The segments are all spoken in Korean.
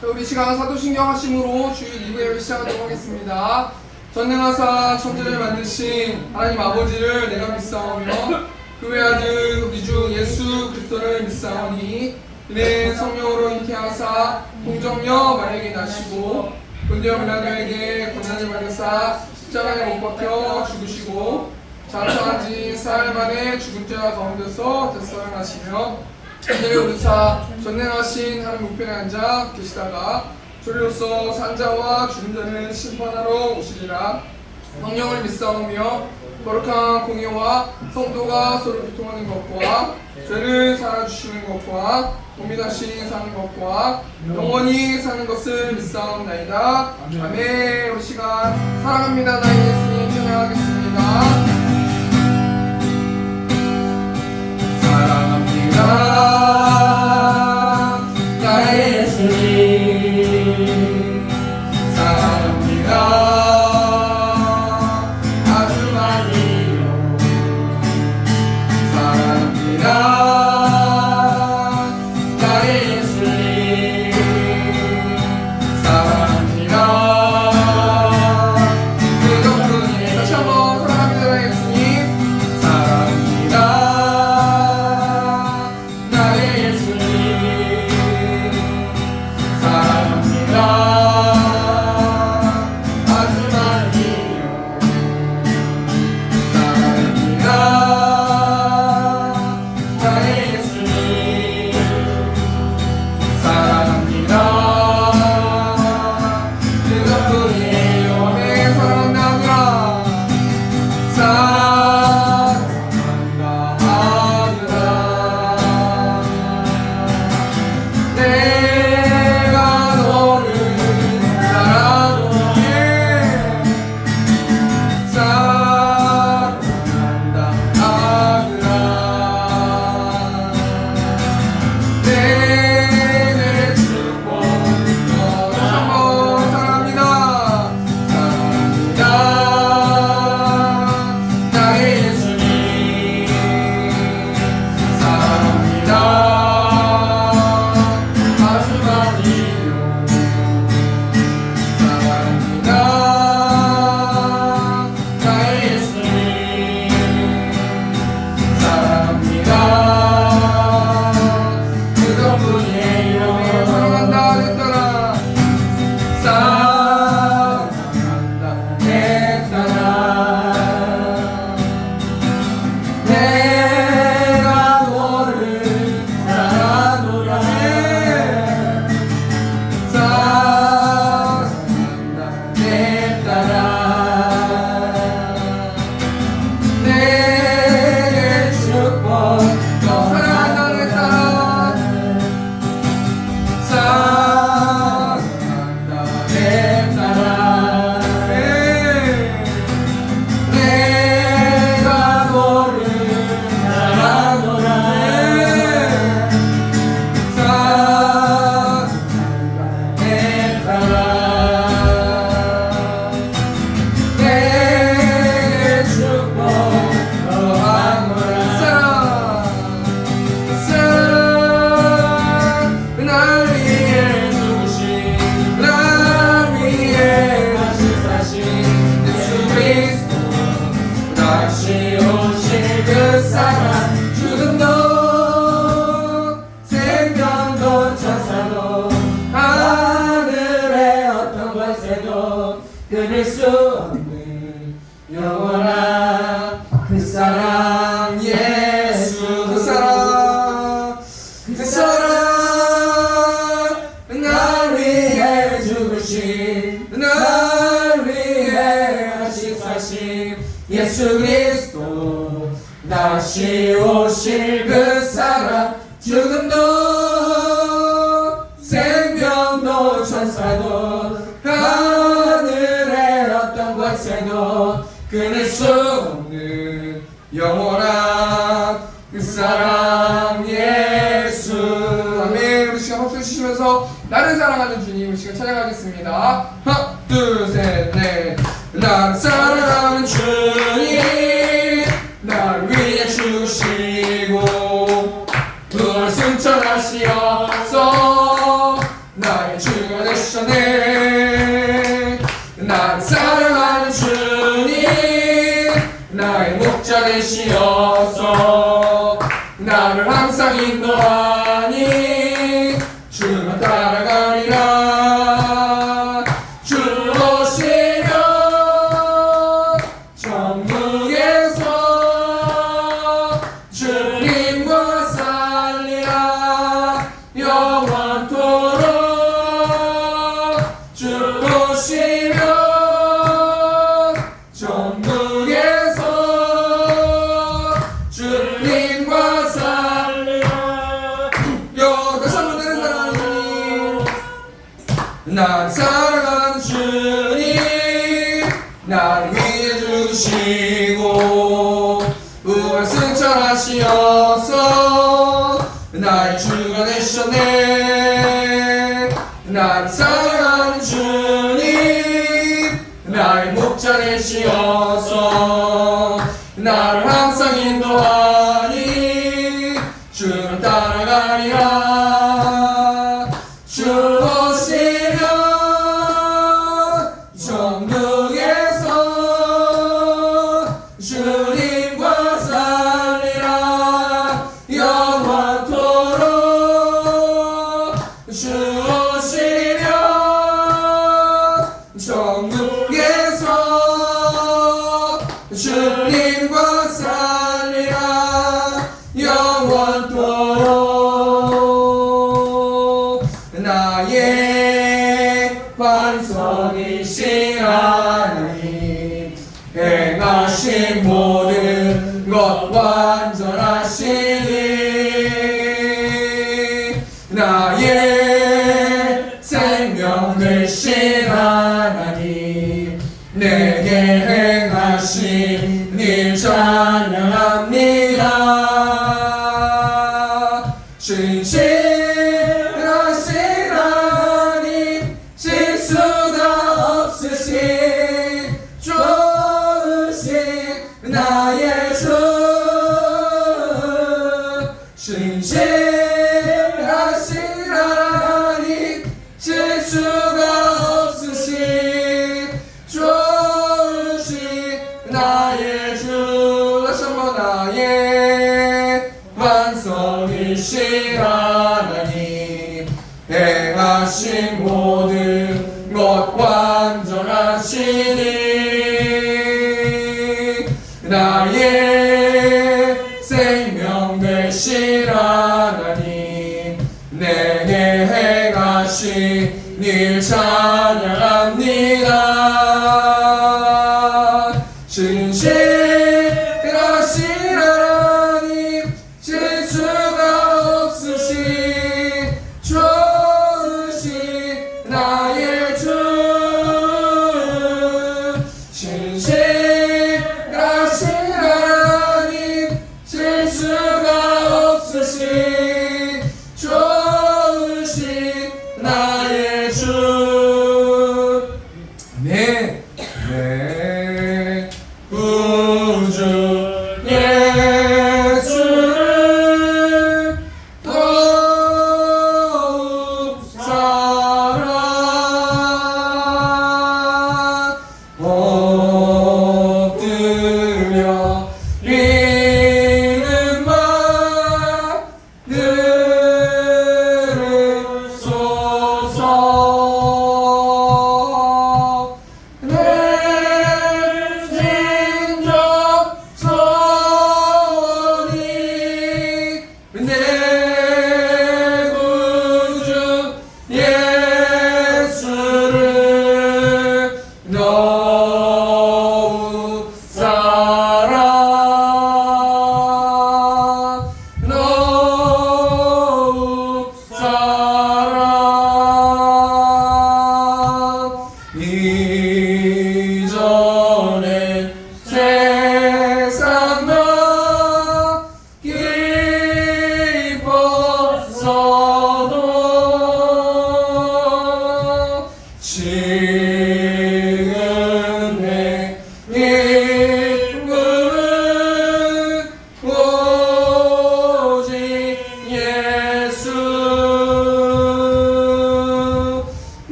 자, 우리 시간 사도신경 하심으로 주일 2부 예배 시작하도록 하겠습니다. 전능하사 천지를 만드신 하나님 아버지를 내가 믿사오며 그 외아들 우리 주 예수 그리스도를 믿사오니 이는 성령으로 잉태하사 동정녀 마리아에게 나시고 본디오 빌라도에게 고난을 받으사 십자가에 못 박혀 죽으시고 장사한 지 사흘 만에 죽은 자 가운데서 되살아나시며 하늘에 오르사 전능하신 하나님 우편에 앉아 계시다가 저리로서 산자와 죽은 자를 심판하러 오시리라. 성령을 믿사오며 거룩한 공예와 성도가 서로 교통하는 것과 죄를 살아주시는 것과 몸이다시 사는 것과 영원히 사는 것을 믿사옵나이다. 아멘. 우리 시간 사랑합니다 나의 예수님 찬양하겠습니다. 사랑합니다 나의 예수님 사랑합니다 아주 많이요 사랑합니다 나의 예수님 사랑합니다 그 덕분에 다시 한번 사랑합니다 나의 예수님 사랑합니다 끊을 수 없는 영원한 그 사랑 예수 그 사랑 날 위해 죽으신 날 위해 하시사신 예수 그리스도 다시 오실 그 사랑 죽음도 생명도 천사도 하늘의 어떤 권세도 끊을 수 없는 영원한 그 사랑 예수. 아멘. 우리 시간 박수 주시면서 나를 사랑하는 주님 우리 시간 찬양하겠습니다. 하나 둘 셋 넷. 나를 사랑하는 주님 날 위해 나의 목자 되시어서 나를 항상 인도하니 주만 따라가리라. 주 오시면 천국에서 주님과 살리라. 영원토록 주 오시면 천국에서 주님과 살리라. 다시 한번 내는 사랑하는 주님, 난 사랑하는 주님, 나를 위해 죽으시고 우월 승천하시어서 나의 주가 되셨네. 난 사랑하는 주님, 나의 목자 되시어서 나를 항상 인도하니 주를 따라가리라. 주 오시면 천국에서 주님과 살리라. 영원토록 주 오시면 천국에서 주님과 살리라. 영원토록 나의 반석이신 하나님, 행하신 모든 것 완전하시니 나의 생명 되신 하나님, 내게 행하신 일 찬양합니다. 신실하신 하나님, 실수가 없으신 좋으신 나의 주, 신실하신 하나님, 실수가 없으신 좋으신 나의 주. 다시 한번 나의 반석이신 하나님, 행하신 모든 것 완전하시니 나의 생명 되신 하나님, 내게 행하신 일 찬양합니다. 신실하신 하나님, 실수가 없으신 좋으신 나의 주, 신실하신 하나님, 실수가 없으신 좋으신 나의 주. 네, 네, 구주 예수를 더욱 사랑 엎드려 비는 마들으소서. 내 진정 소원이 내 구주 예수를 더욱 사랑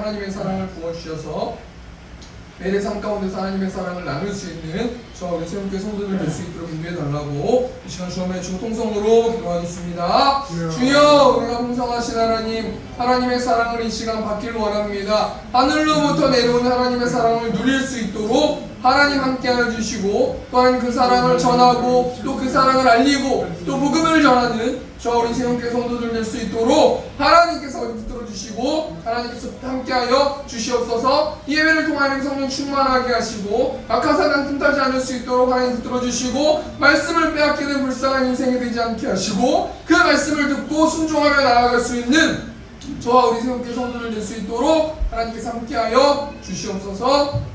하나님의 사랑을 부어주셔서 매일의 삶 가운데서 하나님의 사랑을 나눌 수 있는 저와 우리 새롭게 성도들 될 수 있도록 인도해 달라고 이 시간 주님의 중통성으로 기도하겠습니다. 주여, 우리가 풍성하신 하나님의 사랑을 이 시간 받기를 원합니다. 하늘로부터 내려온 하나님의 사랑을 누릴 수 있도록 하나님 함께하여 주시고, 또한 그 사랑을 전하고 또 그 사랑을 알리고 또 복음을 전하는 저와 우리 새롭게 성도들 될 수 있도록 하나님께서 붙들어 주시고 하나님께서 함께하여 주시옵소서. 이 예배를 통하여 성령 충만하게 하시고 악한 틈타지 않을 수 있도록 하나님 붙들어 주시고, 말씀을 빼앗기는 불쌍한 인생이 되지 않게 하시고 그 말씀을 듣고 순종하며 나아갈 수 있는 저와 우리 새롭게 성도들 될 수 있도록 하나님께서 함께하여 주시옵소서.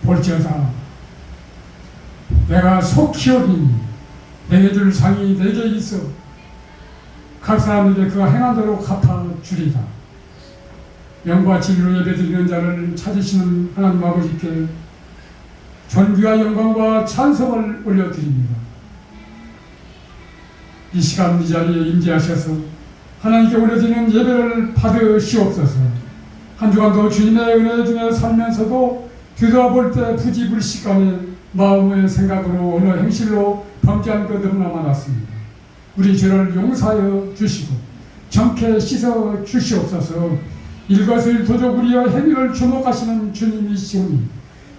볼지어다 내가 속히오리니 내게 줄 상이 내게 있어 각 사람에게 그가 행한 대로 갚아주리라. 영과 진리로 예배드리는 자를 찾으시는 하나님 아버지께 존귀와 영광과 찬송을 올려드립니다. 이 시간 이 자리에 임재하셔서 하나님께 올려드리는 예배를 받으시옵소서. 한 주간도 주님의 은혜 중에 살면서도 뒤돌아볼 때 부지불식간에 마음의 생각으로 어느 행실로 범죄한 것 너무나 많았습니다. 우리 죄를 용서하여 주시고 정케 씻어 주시옵소서. 일거수일투족 우리의 행위를 주목하시는 주님이시오니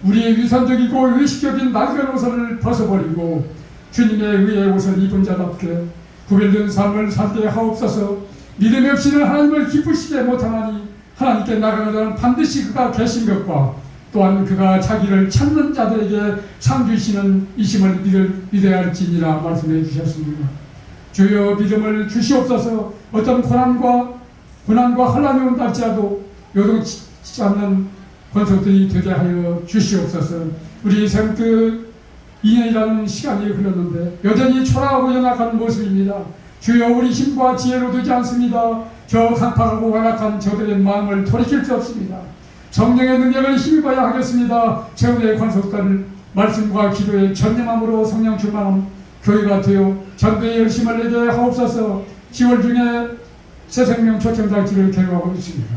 우리의 위선적이고 의식적인 낡은 옷을 벗어버리고 주님의 의의 옷을 입은 자답게 구별된 삶을 살게 하옵소서. 믿음이 없이는 하나님을 기쁘시게 못하나니 하나님께 나가는 자는 반드시 그가 계신 것과 또한 그가 자기를 찾는 자들에게 상 주시는 이심을 믿어야 할지니라 말씀해 주셨습니다. 주여, 믿음을 주시옵소서. 어떤 고난과 환난이 온다 할지라도 요동치 않는 권속들이 되게 하여 주시옵소서. 우리 생그 2년이라는 시간이 흘렀는데 여전히 초라하고 연약한 모습입니다. 주여, 우리 힘과 지혜로 되지 않습니다. 저 강팍하고 완악한 저들의 마음을 돌이킬 수 없습니다. 성령의 능력을 힘입어야 하겠습니다. 최후의 권속들 말씀과 기도에 전념함으로 성령 충만한 교회가 되어 전도의 열심을 내게 하옵소서. 10월 중에 새생명 초청장치를 계획하고 있습니다.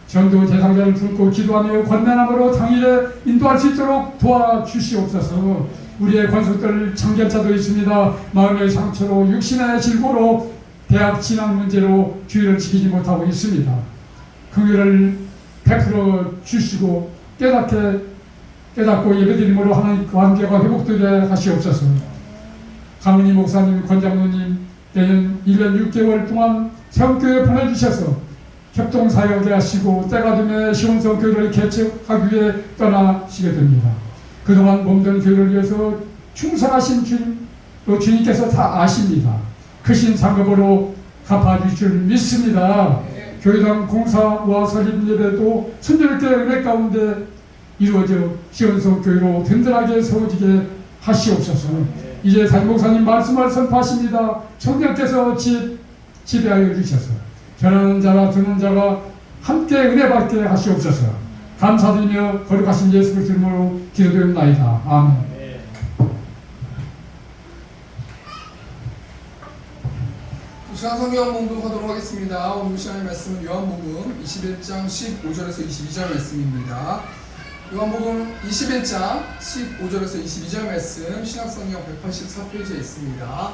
전도 대상자를 품고 기도하며 권면함으로 당일에 인도할 수 있도록 도와주시옵소서. 우리의 권속들 참견자도 있습니다. 마음의 상처로 육신의 질고로 대학 진학 문제로 주의를 지키지 못하고 있습니다. 긍휼을 베풀어 주시고 깨닫고 예배드림으로 하나님 관계가 회복되게 하시옵소서. 강은희 목사님, 권장로님 내년 1년 6개월 동안 세움교회 보내주셔서 협동사역에 하시고 때가 되면 시온성교회를 개척하기 위해 떠나시게 됩니다. 그동안 몸된 교회를 위해서 충성하신 주님, 또 주님께서 다 아십니다. 크신 상급으로 갚아주실 줄 믿습니다. 교회당 공사와 설립 예배도 순조롭게 은혜 가운데 이루어져 시온성교회로 든든하게 세워지게 하시옵소서. 이제 담임 목사님 말씀을 선포하십니다. 성령께서 지배하여 주셔서 전하는 자와 듣는 자가 함께 은혜 받게 하시옵소서. 감사드리며 거룩하신 예수 그리스도 이름으로 기도드립니다. 아멘. 이 시간 성경 봉독하도록 하겠습니다. 오늘 시간의 말씀은 요한복음 21장 15절에서 22절 말씀입니다. 요한복음 21장 15절에서 22절 말씀 신약성경 184페이지에 있습니다.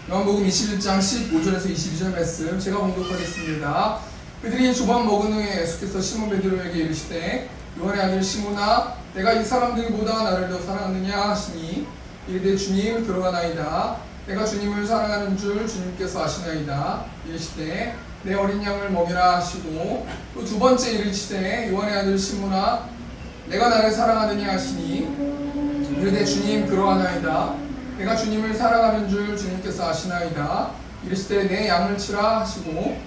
요한복음 21장 15절에서 22절 말씀 제가 봉독하겠습니다. 그들이 조반 먹은 후에 예수께서 시몬 베드로에게 이르시되 요한의 아들 시몬아 내가 이 사람들보다 나를 더 사랑하느냐 하시니 이르되 주님 들어가나이다. 내가 주님을 사랑하는 줄 주님께서 아시나이다. 이르시되 내 어린 양을 먹이라 하시고 또 두 번째 이르시되 요한의 아들 시몬아 내가 나를 사랑하느냐 하시니 이르되 주님 그러하나이다. 내가 주님을 사랑하는 줄 주님께서 아시나이다. 이르시되 내 양을 치라 하시고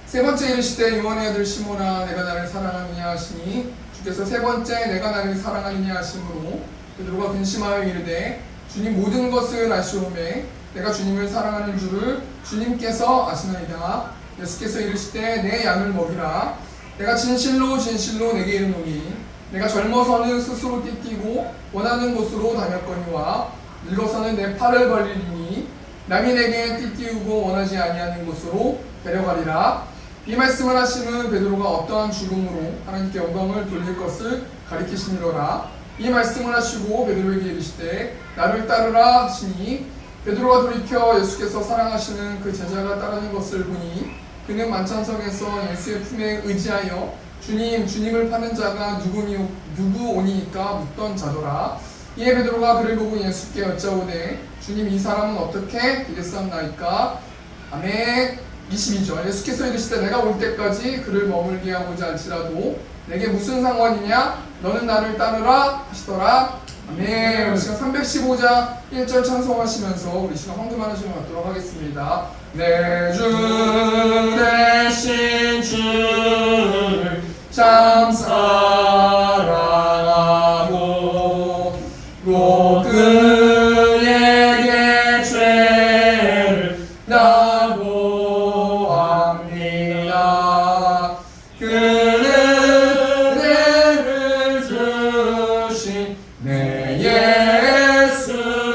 세 번째 이르시되 요한의 아들 시몬아 내가 나를 사랑하느냐 하시니 주께서 세 번째 내가 나를 사랑하느냐 하심으로 베드로가 근심하여 이르되 주님 모든 것을 아시오매 내가 주님을 사랑하는 줄을 주님께서 아시나이다. 예수께서 이르시되 내 양을 먹이라. 내가 진실로 진실로 내게 이르노니 내가 젊어서는 스스로 띠띠고 원하는 곳으로 다녔거니와 늙어서는 내 팔을 벌리리니 남이 내게 띠띠우고 원하지 아니하는 곳으로 데려가리라. 이 말씀을 하시는 베드로가 어떠한 죽음으로 하나님께 영광을 돌릴 것을 가리키시니로라. 이 말씀을 하시고 베드로에게 이르시되 나를 따르라 하시니 베드로가 돌이켜 예수께서 사랑하시는 그 제자가 따르는 것을 보니 그는 만찬석에서 예수의 품에 의지하여 주님을 파는 자가 누구 오니까 묻던 자더라. 이에 베드로가 그를 보고 예수께 여짜오되 주님 이 사람은 어떻게 되겠사옵나이까? 아멘. 22절 예수께서 이르시되 내가 올 때까지 그를 머물게 하고자 할지라도 내게 무슨 상관이냐? 너는 나를 따르라 하시더라. 아멘. 우리 시간 315장 1절 찬송하시면서 우리 시간 황금한 시간 갖도록 하겠습니다. 내 주 대신 주를 참 사랑하고 또 그에게 죄를 나고합니다. 그는 은혜를 주신 내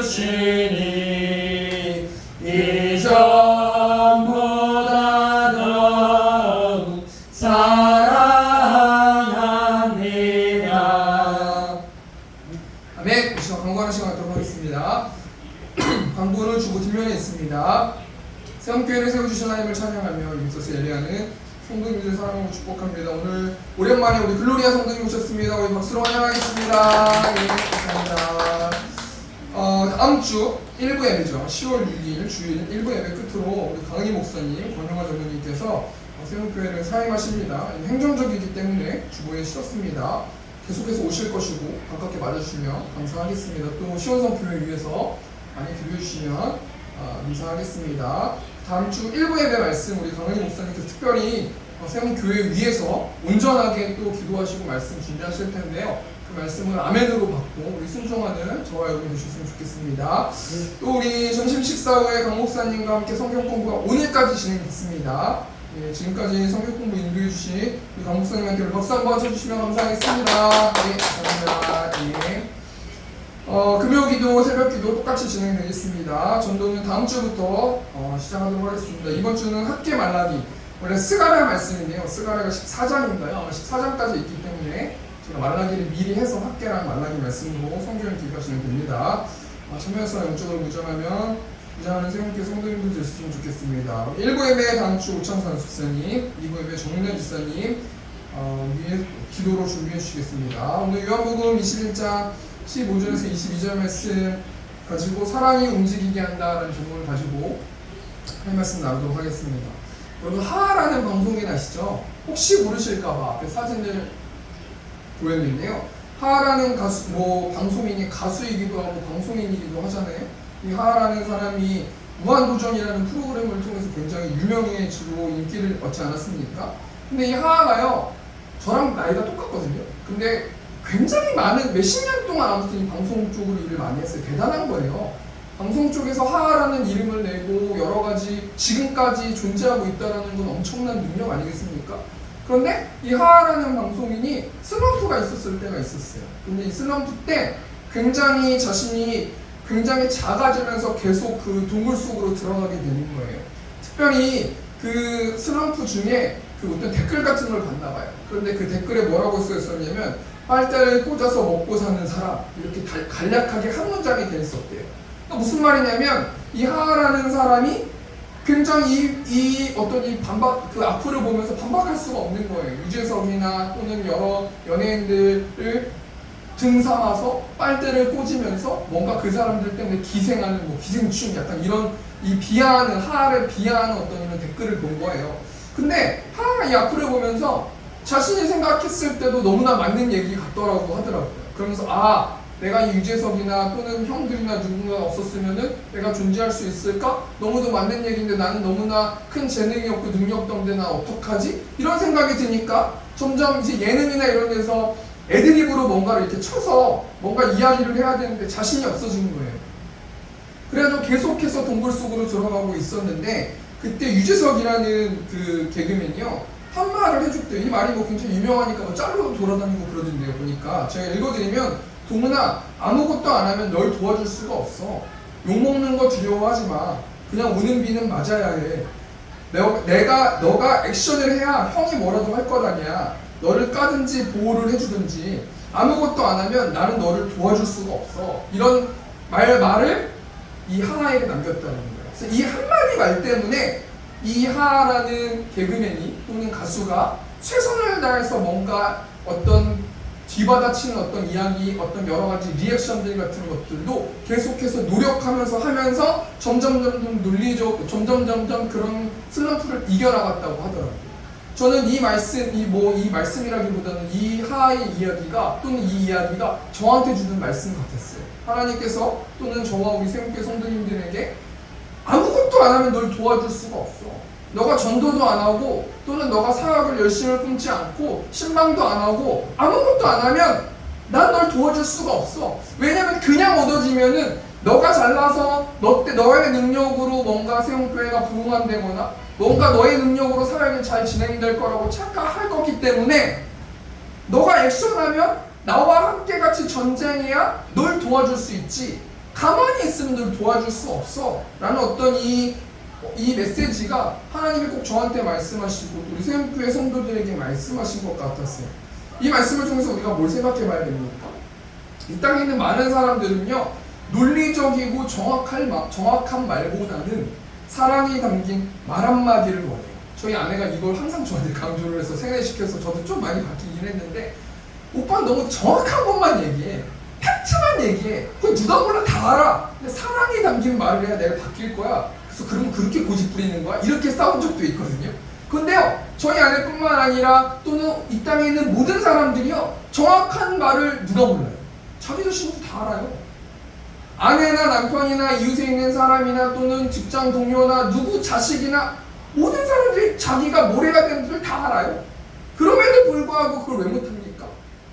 예수시니 이전보다 더욱 사랑합니다. 아멘. 시간 광고하는 시간 갖도록 하겠습니다. 광고는 주보 뒷면에 있습니다. 세움교회를 세워주신 하나님을 찬양하며 임소스 예배하는 성도님들 사랑하고 축복합니다. 오늘 오랜만에 우리 글로리아 성도님 오셨습니다. 우리 박수로 환영하겠습니다. 예, 감사합니다. 다음 주 1부 예배죠. 10월 6일 주일 1부 예배 끝으로 우리 강은희 목사님, 권영화 전무님께서 세움교회를 사임하십니다. 행정적이기 때문에 주보에 쉬었습니다. 계속해서 오실 것이고 가깝게 맞아주시면 감사하겠습니다. 또 시원성 교회 위해서 많이 기도해주시면 감사하겠습니다. 다음 주 1부 예배 말씀 우리 강은희 목사님께서 특별히 세움교회 위해서 온전하게 또 기도하시고 말씀 준비하실 텐데요. 그 말씀을 아멘으로 받고 우리 순종하는 저와 여러분 되셨으면 좋겠습니다. 또 우리 점심 식사 후에 강 목사님과 함께 성경 공부가 오늘까지 진행됐습니다. 예, 지금까지 성경 공부 인도해 주신 우리 강 목사님한테 박수 한번 쳐주시면 감사하겠습니다. 네, 감사합니다. 예. 금요기도, 새벽기도 똑같이 진행되겠습니다. 전도는 다음 주부터 시작하도록 하겠습니다. 이번 주는 학계 말라기, 원래 스가랴 말씀인데요. 스가랴가 14장인가요? 아마 14장까지 있기 때문에 제가 말라기를 미리 해서 학계랑 말라기 말씀으로 성경을 기록하시면 됩니다. 참여해서 영적으로 무장하는 세움교회 성도님들 되셨으면 좋겠습니다. 1부 예배 다음 주 오창산 집사님, 2부 예배 정윤현 집사님 위에 기도로 준비해 주시겠습니다. 오늘 요한복음 21장 15절에서 22절 말씀 가지고 사랑이 움직이게 한다라는 제목을 가지고 할 말씀 나누도록 하겠습니다. 여러분 하하라는 방송인 아시죠? 혹시 모르실까봐 앞에 사진을 보였는데요. 하하라는 가수, 방송인이 가수이기도 하고 방송인이기도 하잖아요. 이 하하라는 사람이 무한도전이라는 프로그램을 통해서 굉장히 유명해지고 인기를 얻지 않았습니까? 근데 이 하하가요 저랑 나이가 똑같거든요. 근데 굉장히 많은 몇십 년 동안 아무튼 이 방송 쪽으로 일을 많이 했어요. 대단한 거예요. 방송 쪽에서 하하라는 이름을 내고 여러 가지 지금까지 존재하고 있다는 건 엄청난 능력 아니겠습니까? 그런데 이 하하라는 방송인이 슬럼프가 있었을 때가 있었어요. 근데 이 슬럼프 때 굉장히 자신이 굉장히 작아지면서 계속 그 동굴 속으로 들어가게 되는 거예요. 특별히 그 슬럼프 중에 그 어떤 댓글 같은 걸 봤나 봐요. 그런데 그 댓글에 뭐라고 쓰였었냐면 빨대를 꽂아서 먹고 사는 사람 이렇게 간략하게 한 문장이 돼 있었대요. 그러니까 무슨 말이냐면 이 하하라는 사람이 굉장히 이 반박 그 악플을 보면서 반박할 수가 없는 거예요. 유재석이나 또는 여러 연예인들을 등 삼아서 빨대를 꽂으면서 뭔가 그 사람들 때문에 기생하는 기생충 약간 이런 이 비하하는 하하를 비하하는 어떤 이런 댓글을 본 거예요. 근데 하하가 이 악플을 보면서 자신이 생각했을 때도 너무나 맞는 얘기 같더라고 하더라고요. 그러면서 내가 이 유재석이나 또는 형들이나 누군가 없었으면은 내가 존재할 수 있을까? 너무도 맞는 얘기인데 나는 너무나 큰 재능이 없고 능력도 없는데 나 어떡하지? 이런 생각이 드니까 점점 이제 예능이나 이런 데서 애드립으로 뭔가를 이렇게 쳐서 뭔가 이야기를 해야 되는데 자신이 없어지는 거예요. 그래가지고 계속해서 동굴 속으로 들어가고 있었는데 그때 유재석이라는 그 개그맨이요 한 말을 해줬대요. 이 말이 뭐 굉장히 유명하니까 뭐 짤로 돌아다니고 그러던데요. 보니까 제가 읽어드리면 동훈아 아무것도 안 하면 널 도와줄 수가 없어. 욕먹는 거 두려워하지 마. 그냥 오는 비는 맞아야 해. 너가 액션을 해야 형이 뭐라도 할 것 아니야. 너를 까든지 보호를 해주든지 아무것도 안 하면 나는 너를 도와줄 수가 없어. 이런 말을 이하에게 남겼다는 거예요. 그래서 이 한마디 말 때문에 이하라는 개그맨이 또는 가수가 최선을 다해서 뭔가 어떤 뒤받아치는 어떤 이야기, 어떤 여러 가지 리액션들 같은 것들도 계속해서 노력하면서 하면서 점점 논리적, 점점 그런 슬럼프를 이겨나갔다고 하더라고요. 저는 이 말씀이라기보다는 이하의 이야기가 또는 이 이야기가 저한테 주는 말씀 같았어요. 하나님께서 또는 저와 우리 새롭게 성도님들에게 아무것도 안 하면 널 도와줄 수가 없어. 너가 전도도 안 하고 또는 너가 사역을 열심히 품지 않고 신방도 안 하고 아무것도 안 하면 난 널 도와줄 수가 없어. 왜냐면 그냥 얻어지면은 너가 잘나서 너의 능력으로 뭔가 세움교회가 부흥한다거나 뭔가 너의 능력으로 사역이 잘 진행될 거라고 착각할 거기 때문에 너가 액션하면 나와 함께 같이 전쟁해야 널 도와줄 수 있지 가만히 있으면 널 도와줄 수 없어 라는 어떤 이 메시지가 하나님이 꼭 저한테 말씀하시고 우리 세움교회 성도들에게 말씀하신 것 같았어요. 이 말씀을 통해서 우리가 뭘 생각해 봐야 됩니까? 이 땅에 있는 많은 사람들은요 논리적이고 정확한 말보다는 사랑이 담긴 말 한마디를 원해요. 저희 아내가 이걸 항상 저한테 강조를 해서 세뇌시켜서 저도 좀 많이 바뀌긴 했는데 오빠는 너무 정확한 것만 얘기해. 팩트만 얘기해. 그거 누가 몰라 다 알아. 근데 사랑이 담긴 말을 해야 내가 바뀔 거야. 그래서 그러면 그렇게 고집 부리는 거야? 이렇게 싸운 적도 있거든요. 근데요, 저희 아내뿐만 아니라 또는 이 땅에 있는 모든 사람들이요, 정확한 말을 누가 몰라요? 자기 자신도 다 알아요. 아내나 남편이나 이웃에 있는 사람이나 또는 직장 동료나 누구 자식이나 모든 사람들이 자기가 뭘 해야 되는지를 다 알아요. 그럼에도 불구하고 그걸 왜 못합니까?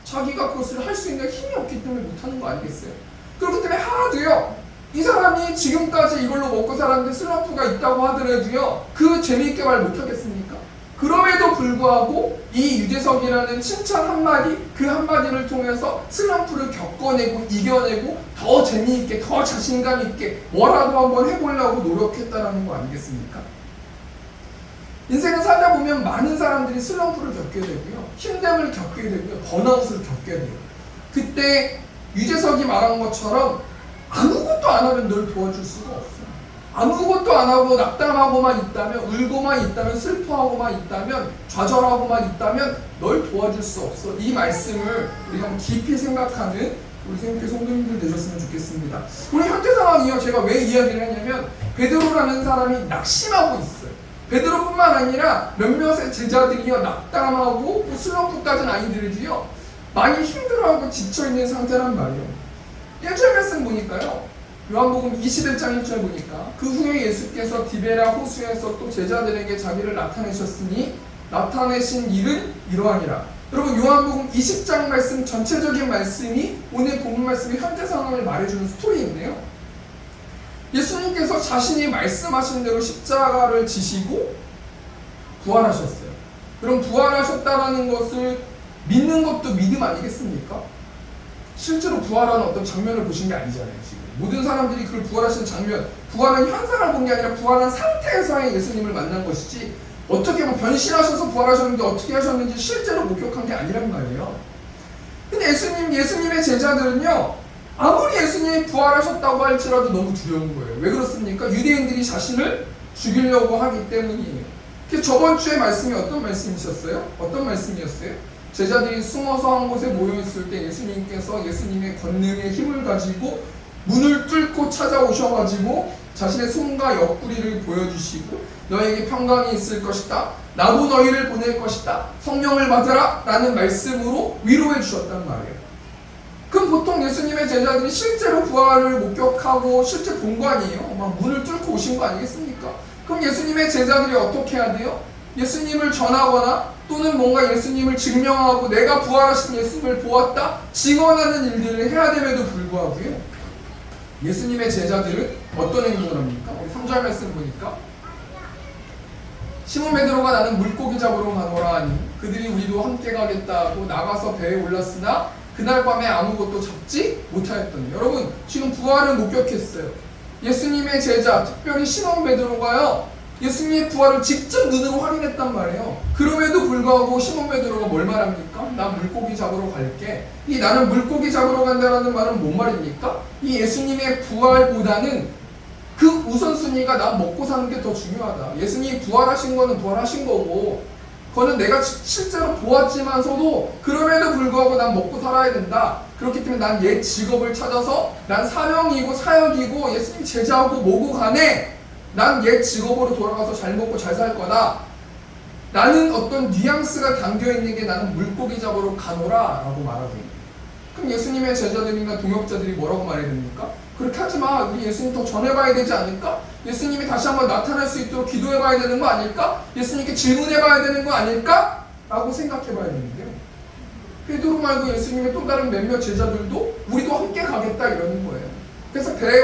자기가 그것을 할 수 있는 힘이 없기 때문에 못하는 거 아니겠어요? 그렇기 때문에 하나도요, 이 사람이 지금까지 이걸로 먹고 살았는데 슬럼프가 있다고 하더라도요 그 재미있게 말 못하겠습니까? 그럼에도 불구하고 이 유재석이라는 칭찬 한마디 그 한마디를 통해서 슬럼프를 겪어내고 이겨내고 더 재미있게 더 자신감 있게 뭐라도 한번 해보려고 노력했다라는 거 아니겠습니까? 인생을 살다 보면 많은 사람들이 슬럼프를 겪게 되고요 힘듦을 겪게 되고요 번아웃을 겪게 돼요. 그때 유재석이 말한 것처럼 아무것도 안 하면 널 도와줄 수가 없어. 아무것도 안 하고 낙담하고만 있다면 울고만 있다면 슬퍼하고만 있다면 좌절하고만 있다면 널 도와줄 수 없어. 이 말씀을 우리가 깊이 생각하는 우리 세움교회 성도님들 되셨으면 좋겠습니다. 우리 현재 상황이요 제가 왜 이야기를 했냐면 베드로라는 사람이 낙심하고 있어요. 베드로뿐만 아니라 몇몇의 제자들이요 낙담하고 슬럼프까지는 아니더라도요 많이 힘들어하고 지쳐있는 상태란 말이에요. 1절 말씀 보니까요 요한복음 21장 1절 보니까 그 후에 예수께서 디베라 호수에서 또 제자들에게 자기를 나타내셨으니 나타내신 일은 이러하니라. 여러분 요한복음 20장 말씀 전체적인 말씀이 오늘 본문 말씀이 현재 상황을 말해주는 스토리인데요 예수님께서 자신이 말씀하신 대로 십자가를 지시고 부활하셨어요. 그럼 부활하셨다는 것을 믿는 것도 믿음 아니겠습니까? 실제로 부활하는 어떤 장면을 보신 게 아니잖아요. 지금 모든 사람들이 그걸 부활하시는 장면, 부활한 현상을 본 게 아니라 부활한 상태에서의 예수님을 만난 것이지 어떻게 뭐 변신하셔서 부활하셨는데 어떻게 하셨는지 실제로 목격한 게 아니란 말이에요. 근데 예수님의 제자들은요 아무리 예수님이 부활하셨다고 할지라도 너무 두려운 거예요. 왜 그렇습니까? 유대인들이 자신을 죽이려고 하기 때문이에요. 저번 주에 말씀이 어떤 말씀이셨어요? 어떤 말씀이었어요? 제자들이 숨어서 한 곳에 모여있을 때 예수님께서 예수님의 권능의 힘을 가지고 문을 뚫고 찾아오셔가지고 자신의 손과 옆구리를 보여주시고 너에게 평강이 있을 것이다. 나도 너희를 보낼 것이다. 성령을 받으라 라는 말씀으로 위로해 주셨단 말이에요. 그럼 보통 예수님의 제자들이 실제로 부활을 목격하고 실제 본 거 아니에요? 막 문을 뚫고 오신 거 아니겠습니까? 그럼 예수님의 제자들이 어떻게 해야 돼요? 예수님을 전하거나 또는 뭔가 예수님을 증명하고 내가 부활하신 예수님을 보았다 증언하는 일들을 해야 됨에도 불구하고요, 예수님의 제자들은 어떤 행동을 합니까? 우리 3절 말씀 보니까 시몬 베드로가 나는 물고기 잡으러 가노라 하니 그들이 우리도 함께 가겠다고 나가서 배에 올랐으나 그날 밤에 아무것도 잡지 못하였더니. 여러분, 지금 부활을 목격했어요. 예수님의 제자, 특별히 시몬 베드로가요, 예수님의 부활을 직접 눈으로 확인했단 말이에요. 그럼에도 불구하고 시몬 베드로가 뭘 말합니까? 나 물고기 잡으러 갈게. 이 나는 물고기 잡으러 간다라는 말은 뭔 말입니까? 이 예수님의 부활보다는 그 우선순위가 나 먹고 사는 게 더 중요하다. 예수님이 부활하신 거는 부활하신 거고, 그거는 내가 실제로 보았지만서도 그럼에도 불구하고 난 먹고 살아야 된다. 그렇기 때문에 난 옛 직업을 찾아서 난 사명이고 사역이고 예수님 제자하고 뭐고 간에 난 옛 직업으로 돌아가서 잘 먹고 잘 살 거다. 나는 어떤 뉘앙스가 담겨있는 게 나는 물고기 잡으러 가노라 라고 말하고 있는. 그럼 예수님의 제자들이나 동역자들이 뭐라고 말해야 됩니까? 그렇게 하지 마. 우리 예수님 더 전해봐야 되지 않을까? 예수님이 다시 한번 나타날 수 있도록 기도해봐야 되는 거 아닐까? 예수님께 질문해봐야 되는 거 아닐까? 라고 생각해봐야 되는데요. 베드로 말고 예수님의 또 다른 몇몇 제자들도 우리도 함께 가겠다 이러는 거예요. 그래서 배에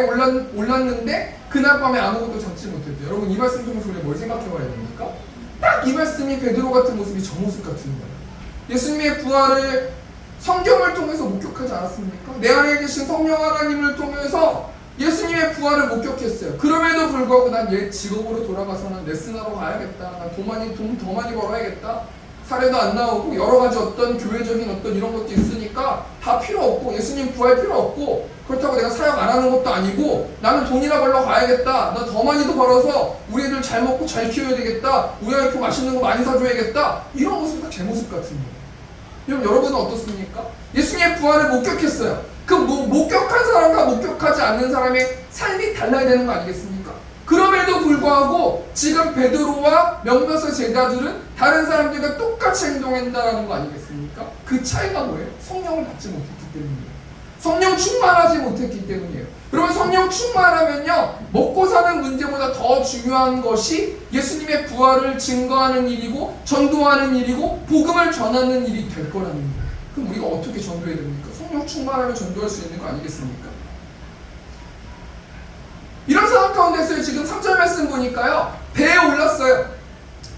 올랐는데 그날 밤에 아무것도 잡지 못했대요. 여러분, 이 말씀 통해서 우리가 뭘 생각해봐야 됩니까? 딱 이 말씀이 베드로 같은 모습이 저 모습 같은 거예요. 예수님의 부활을 성경을 통해서 목격하지 않았습니까? 내 안에 계신 성령 하나님을 통해서 예수님의 부활을 목격했어요. 그럼에도 불구하고 난 옛 직업으로 돌아가서는 레슨하러 가야겠다. 난 돈 더 많이 벌어야겠다. 사례도 안 나오고 여러 가지 어떤 교회적인 어떤 이런 것도 있으니까 다 필요 없고 예수님 부활 필요 없고 그렇다고 내가 사역 안 하는 것도 아니고 나는 돈이나 벌러 가야겠다. 나 더 많이도 벌어서 우리 애들 잘 먹고 잘 키워야 되겠다. 우리 아이프 맛있는 거 많이 사줘야겠다. 이런 모습이 다 제 모습 같은 거예요. 여러분은 어떻습니까? 예수님의 부활을 목격했어요. 그 목격한 사람과 목격하지 않는 사람의 삶이 달라야 되는 거 아니겠습니까? 그럼에도 불구하고 지금 베드로와 몇몇의 제자들은 다른 사람들과 똑같이 행동한다는 거 아니겠습니까? 그 차이가 뭐예요? 성령을 받지 못했기 때문이에요. 성령 충만하지 못했기 때문이에요. 그러면 성령 충만하면요, 먹고 사는 문제보다 더 중요한 것이 예수님의 부활을 증거하는 일이고 전도하는 일이고 복음을 전하는 일이 될 거라는 거예요. 그럼 우리가 어떻게 전도해야 됩니까? 성령 충만하면 전도할 수 있는 거 아니겠습니까? 이런 상황 가운데서 지금 3절 말씀 보니까요, 배에 올랐어요.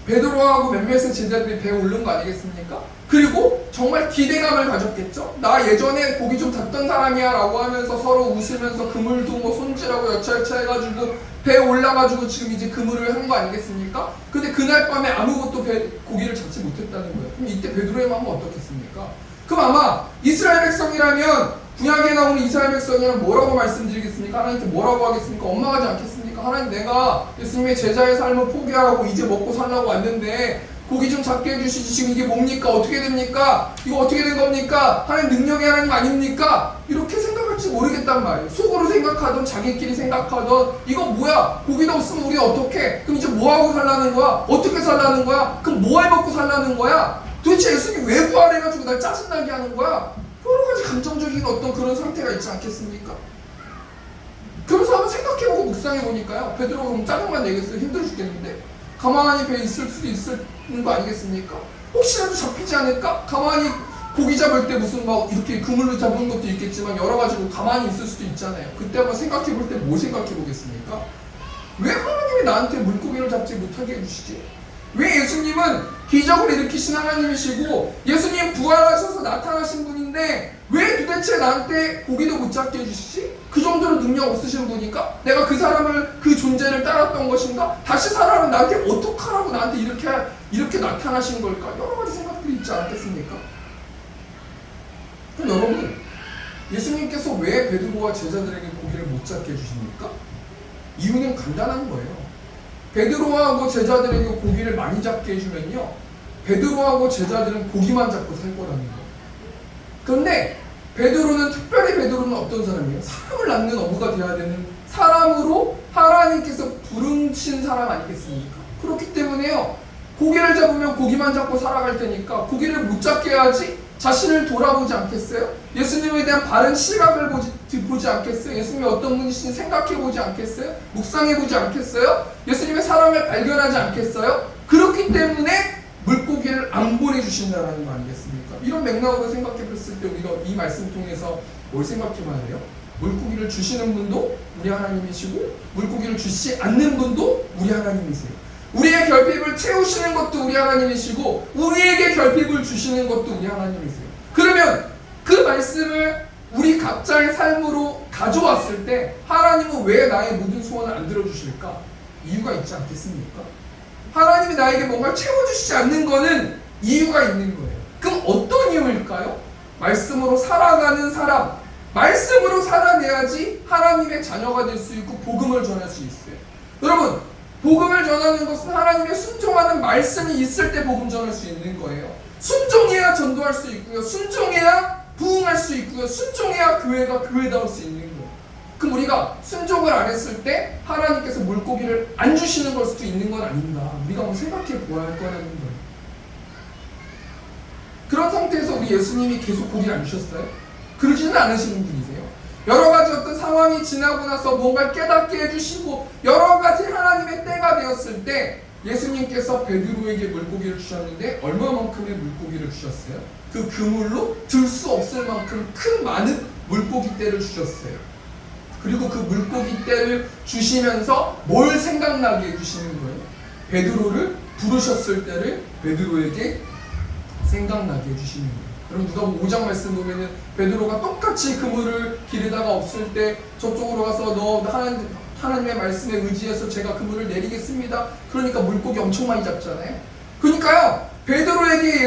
베드로하고 몇몇의 제자들이 배에 오른 거 아니겠습니까? 그리고 정말 기대감을 가졌겠죠? 나 예전에 고기 좀 잡던 사람이야 라고 하면서 서로 웃으면서 그물도 뭐 손질하고 여차여차 해가지고 배에 올라가지고 지금 이제 그물을 한 거 아니겠습니까? 근데 그날 밤에 아무것도 고기를 잡지 못했다는 거예요. 그럼 이때 베드로의 마음은 어떻겠습니까? 그럼 아마 이스라엘 백성이라면 구약에 나오는 이스라엘 백성이라면 뭐라고 말씀드리겠습니까? 하나님께 뭐라고 하겠습니까? 원망하지 않겠습니까? 하나님, 내가 예수님의 제자의 삶을 포기하고 이제 먹고 살라고 왔는데 고기 좀 잡게 해주시지. 지금 이게 뭡니까? 어떻게 됩니까? 이거 어떻게 된 겁니까? 하나님, 능력의 하나님 아닙니까? 이렇게 생각할지 모르겠단 말이에요. 속으로 생각하던 자기끼리 생각하던 이거 뭐야? 고기도 없으면 우리 어떡해? 그럼 이제 뭐하고 살라는 거야? 어떻게 살라는 거야? 그럼 뭐 해먹고 살라는 거야? 도대체 예수님이 왜 부활해가지고 날 짜증나게 하는 거야? 여러 가지 감정적인 어떤 그런 상태가 있지 않겠습니까? 그러면서 한번 생각해보고 묵상해보니까요, 베드로가 그럼 짜증만 내겠어요? 힘들어 죽겠는데? 가만히 배에 있을 수도 있는 거 아니겠습니까? 혹시라도 잡히지 않을까? 가만히 고기 잡을 때 무슨 막 이렇게 그물로 잡은 것도 있겠지만 여러 가지로 가만히 있을 수도 있잖아요. 그때 한번 생각해볼 때 뭐 생각해보겠습니까? 왜 하나님이 나한테 물고기를 잡지 못하게 해주시지? 왜 예수님은 기적을 일으키신 하나님이시고 예수님 부활하셔서 나타나신 분인데 왜 도대체 나한테 고기도 못 잡게 해주시지? 그 정도로 능력 없으신 분이니까? 내가 그 사람을, 그 존재를 따랐던 것인가? 다시 살아는 나한테 어떡하라고 나한테 이렇게 나타나신 걸까? 여러 가지 생각들이 있지 않겠습니까? 그럼 여러분, 예수님께서 왜 베드로와 제자들에게 고기를 못 잡게 해주십니까? 이유는 간단한 거예요. 베드로하고 제자들에게 고기를 많이 잡게 해주면요, 베드로하고 제자들은 고기만 잡고 살 거라는 거예요. 그런데 특별히 베드로는 어떤 사람이에요? 사람을 낳는 어부가 되어야 되는 사람으로 하나님께서 부르신 사람 아니겠습니까? 그렇기 때문에요, 고기를 잡으면 고기만 잡고 살아갈 테니까 고기를 못 잡게 해야지 자신을 돌아보지 않겠어요? 예수님에 대한 바른 시각을 보지 않겠어요? 예수님이 어떤 분이신지 생각해보지 않겠어요? 묵상해보지 않겠어요? 예수님의 사랑을 발견하지 않겠어요? 그렇기 때문에 물고기를 안 보내주신다는 거 아니겠습니까? 이런 맥락으로 생각해봤을 때 우리가 이 말씀 통해서 뭘 생각해봐야 돼요? 물고기를 주시는 분도 우리 하나님이시고 물고기를 주시지 않는 분도 우리 하나님이세요. 우리의 결핍을 채우시는 것도 우리 하나님이시고 우리에게 결핍을 주시는 것도 우리 하나님이세요. 그러면 그 말씀을 우리 각자의 삶으로 가져왔을 때 하나님은 왜 나의 모든 소원을 안 들어주실까? 이유가 있지 않겠습니까? 하나님이 나에게 뭔가 채워주시지 않는 거는 이유가 있는 거예요. 그럼 어떤 이유일까요? 말씀으로 살아가는 사람, 말씀으로 살아내야지 하나님의 자녀가 될 수 있고 복음을 전할 수 있어요. 여러분, 복음을 전하는 것은 하나님의 순종하는 말씀이 있을 때 복음 전할 수 있는 거예요. 순종해야 전도할 수 있고요. 순종해야 부흥할 수 있고요. 순종해야 교회가 교회다울 수 있는 거예요. 그럼 우리가 순종을 안 했을 때 하나님께서 물고기를 안 주시는 걸 수도 있는 건 아닌가. 우리가 한번 생각해 보아야 할 거라는 거예요. 그런 상태에서 우리 예수님이 계속 고기를 안 주셨어요? 그러지는 않으시는 분이세요. 여러 가지 어떤 상황이 지나고 나서 뭔가 깨닫게 해주시고 여러 가지 하나님의 때가 되었을 때 예수님께서 베드로에게 물고기를 주셨는데 얼마만큼의 물고기를 주셨어요? 그 그물로 들 수 없을 만큼 큰 많은 물고기 떼를 주셨어요. 그리고 그 물고기 떼를 주시면서 뭘 생각나게 해주시는 거예요? 베드로를 부르셨을 때를 베드로에게 생각나게 해주시는 거예요. 여러분 누가복음 5장 말씀 보면은 베드로가 똑같이 그물을 기르다가 없을 때 저쪽으로 가서 너 하나님의 말씀에 의지해서 제가 그물을 내리겠습니다. 그러니까 물고기 엄청 많이 잡잖아요. 그러니까요 베드로에게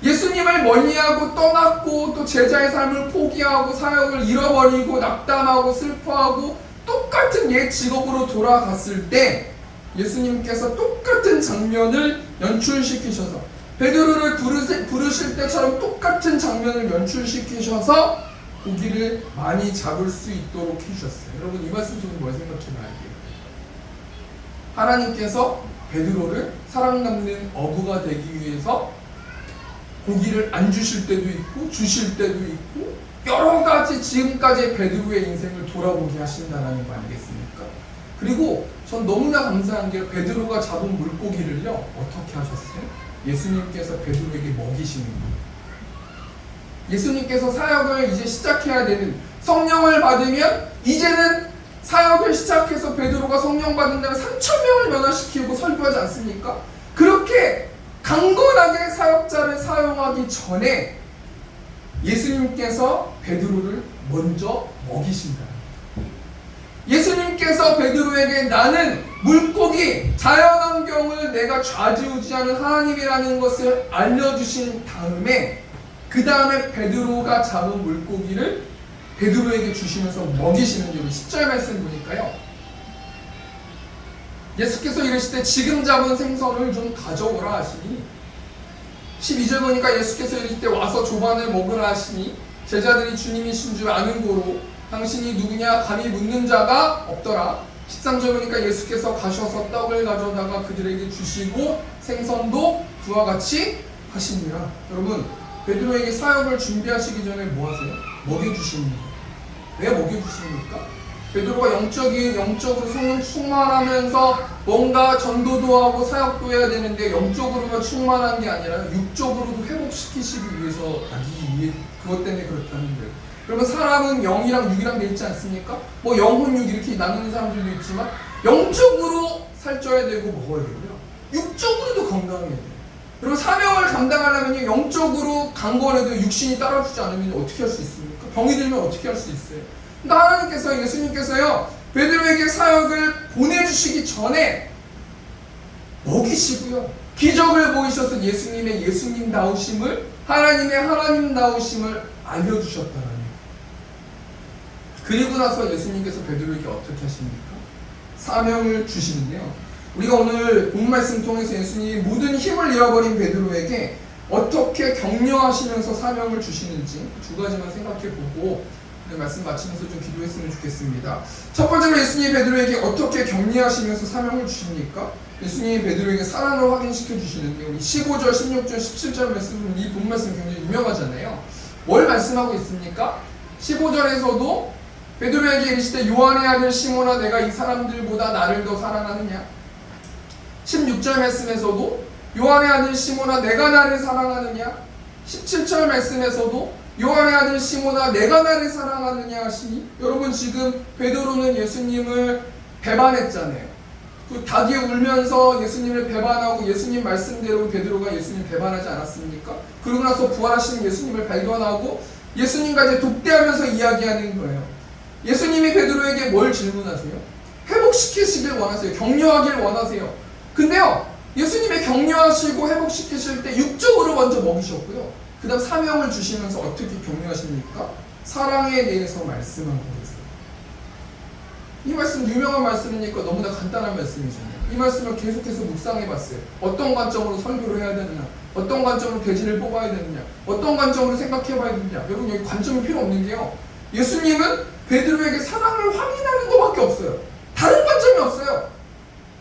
예수님을 멀리하고 떠났고 또 제자의 삶을 포기하고 사역을 잃어버리고 낙담하고 슬퍼하고 똑같은 옛 직업으로 돌아갔을 때 예수님께서 똑같은 장면을 연출시키셔서 베드로를 부르실 때처럼 똑같은 장면을 연출시키셔서 고기를 많이 잡을 수 있도록 해주셨어요. 여러분 이 말씀 저는 뭘 생각해봐야 돼요? 하나님께서 베드로를 사랑받는 어부가 되기 위해서 고기를 안 주실 때도 있고 주실 때도 있고 여러 가지 지금까지 베드로의 인생을 돌아보게 하신다는 거 아니겠습니까? 그리고 전 너무나 감사한 게 베드로가 잡은 물고기를요 어떻게 하셨어요? 예수님께서 베드로에게 먹이시는 거예요. 예수님께서 사역을 이제 시작해야 되는 성령을 받으면 이제는 사역을 시작해서 베드로가 성령 받은 다음에 3,000명을 변화시키고 설교하지 않습니까? 그렇게 강건하게 사역자를 사용하기 전에 예수님께서 베드로를 먼저 먹이신다. 예수님께서 베드로에게 나는 물고기, 자연환경을 내가 좌지우지하는 하나님이라는 것을 알려주신 다음에 그 다음에 베드로가 잡은 물고기를 베드로에게 주시면서 먹이시는 게 10절 말씀 보니까요. 예수께서 이르실 때 지금 잡은 생선을 좀 가져오라 하시니 12절 보니까 예수께서 이르실 때 와서 조반을 먹으라 하시니 제자들이 주님이신 줄 아는 고로 당신이 누구냐 감히 묻는 자가 없더라. 13절 보니까 예수께서 가셔서 떡을 가져다가 그들에게 주시고 생선도 그와 같이 하시니라. 여러분 베드로에게 사역을 준비하시기 전에 뭐 하세요? 먹여주시는 거예요. 왜 먹여주십니까? 베드로가 영적으로 성령 충만하면서 뭔가 전도도 하고 사역도 해야 되는데 영적으로만 충만한 게 아니라 육적으로도 회복시키시기 위해서 그것 때문에 그렇다는 거예요. 그러면 사람은 영이랑 육이랑 돼 있지 않습니까? 뭐 영혼 육 이렇게 나누는 사람들도 있지만 영적으로 살쪄야 되고 먹어야 되고요. 육적으로도 건강해야 돼요. 그리고 사명을 감당하려면 영적으로 강건해도 육신이 따라주지 않으면 어떻게 할 수 있습니까? 병이 들면 어떻게 할 수 있어요? 그러니까 하나님께서 예수님께서요 베드로에게 사역을 보내주시기 전에 먹이시고요 기적을 보이셔서 예수님의 예수님다우심을 하나님의 하나님다우심을 알려주셨다는 거예요. 그리고 나서 예수님께서 베드로에게 어떻게 하십니까? 사명을 주시는데요. 우리가 오늘 본 말씀 통해서 예수님이 모든 힘을 잃어버린 베드로에게 어떻게 격려하시면서 사명을 주시는지 두 가지만 생각해 보고 말씀 마치면서 좀 기도했으면 좋겠습니다. 첫 번째로 예수님이 베드로에게 어떻게 격려하시면서 사명을 주십니까? 예수님이 베드로에게 사랑을 확인시켜 주시는데 우리 15절, 16절, 17절 말씀은 이 본 말씀 굉장히 유명하잖아요. 뭘 말씀하고 있습니까? 15절에서도 베드로에게 이르시되 요한의 아들 시몬아 내가 이 사람들보다 나를 더 사랑하느냐? 16절 말씀에서도 요한의 아들 시몬아 내가 나를 사랑하느냐? 17절 말씀에서도 요한의 아들 시몬아 내가 나를 사랑하느냐 하시니 여러분 지금 베드로는 예수님을 배반했잖아요. 그 닭이 울면서 예수님을 배반하고 예수님 말씀대로 베드로가 예수님 배반하지 않았습니까? 그러고 나서 부활하시는 예수님을 발견하고 예수님과 이제 독대하면서 이야기하는 거예요. 예수님이 베드로에게 뭘 질문하세요? 회복시키시길 원하세요. 격려하길 원하세요. 근데요 예수님이 격려하시고 회복시키실 때 육적으로 먼저 먹이셨고요. 그 다음 사명을 주시면서 어떻게 격려하십니까? 사랑에 대해서 말씀하고 계세요. 이 말씀 유명한 말씀이니까 너무나 간단한 말씀이잖아요. 이 말씀을 계속해서 묵상해봤어요. 어떤 관점으로 설교를 해야 되느냐, 어떤 관점으로 대진을 뽑아야 되느냐, 어떤 관점으로 생각해봐야 되느냐. 여러분 여기 관점이 필요 없는 게요, 예수님은 베드로에게 사랑을 확인하는 것밖에 없어요. 다른 관점이 없어요.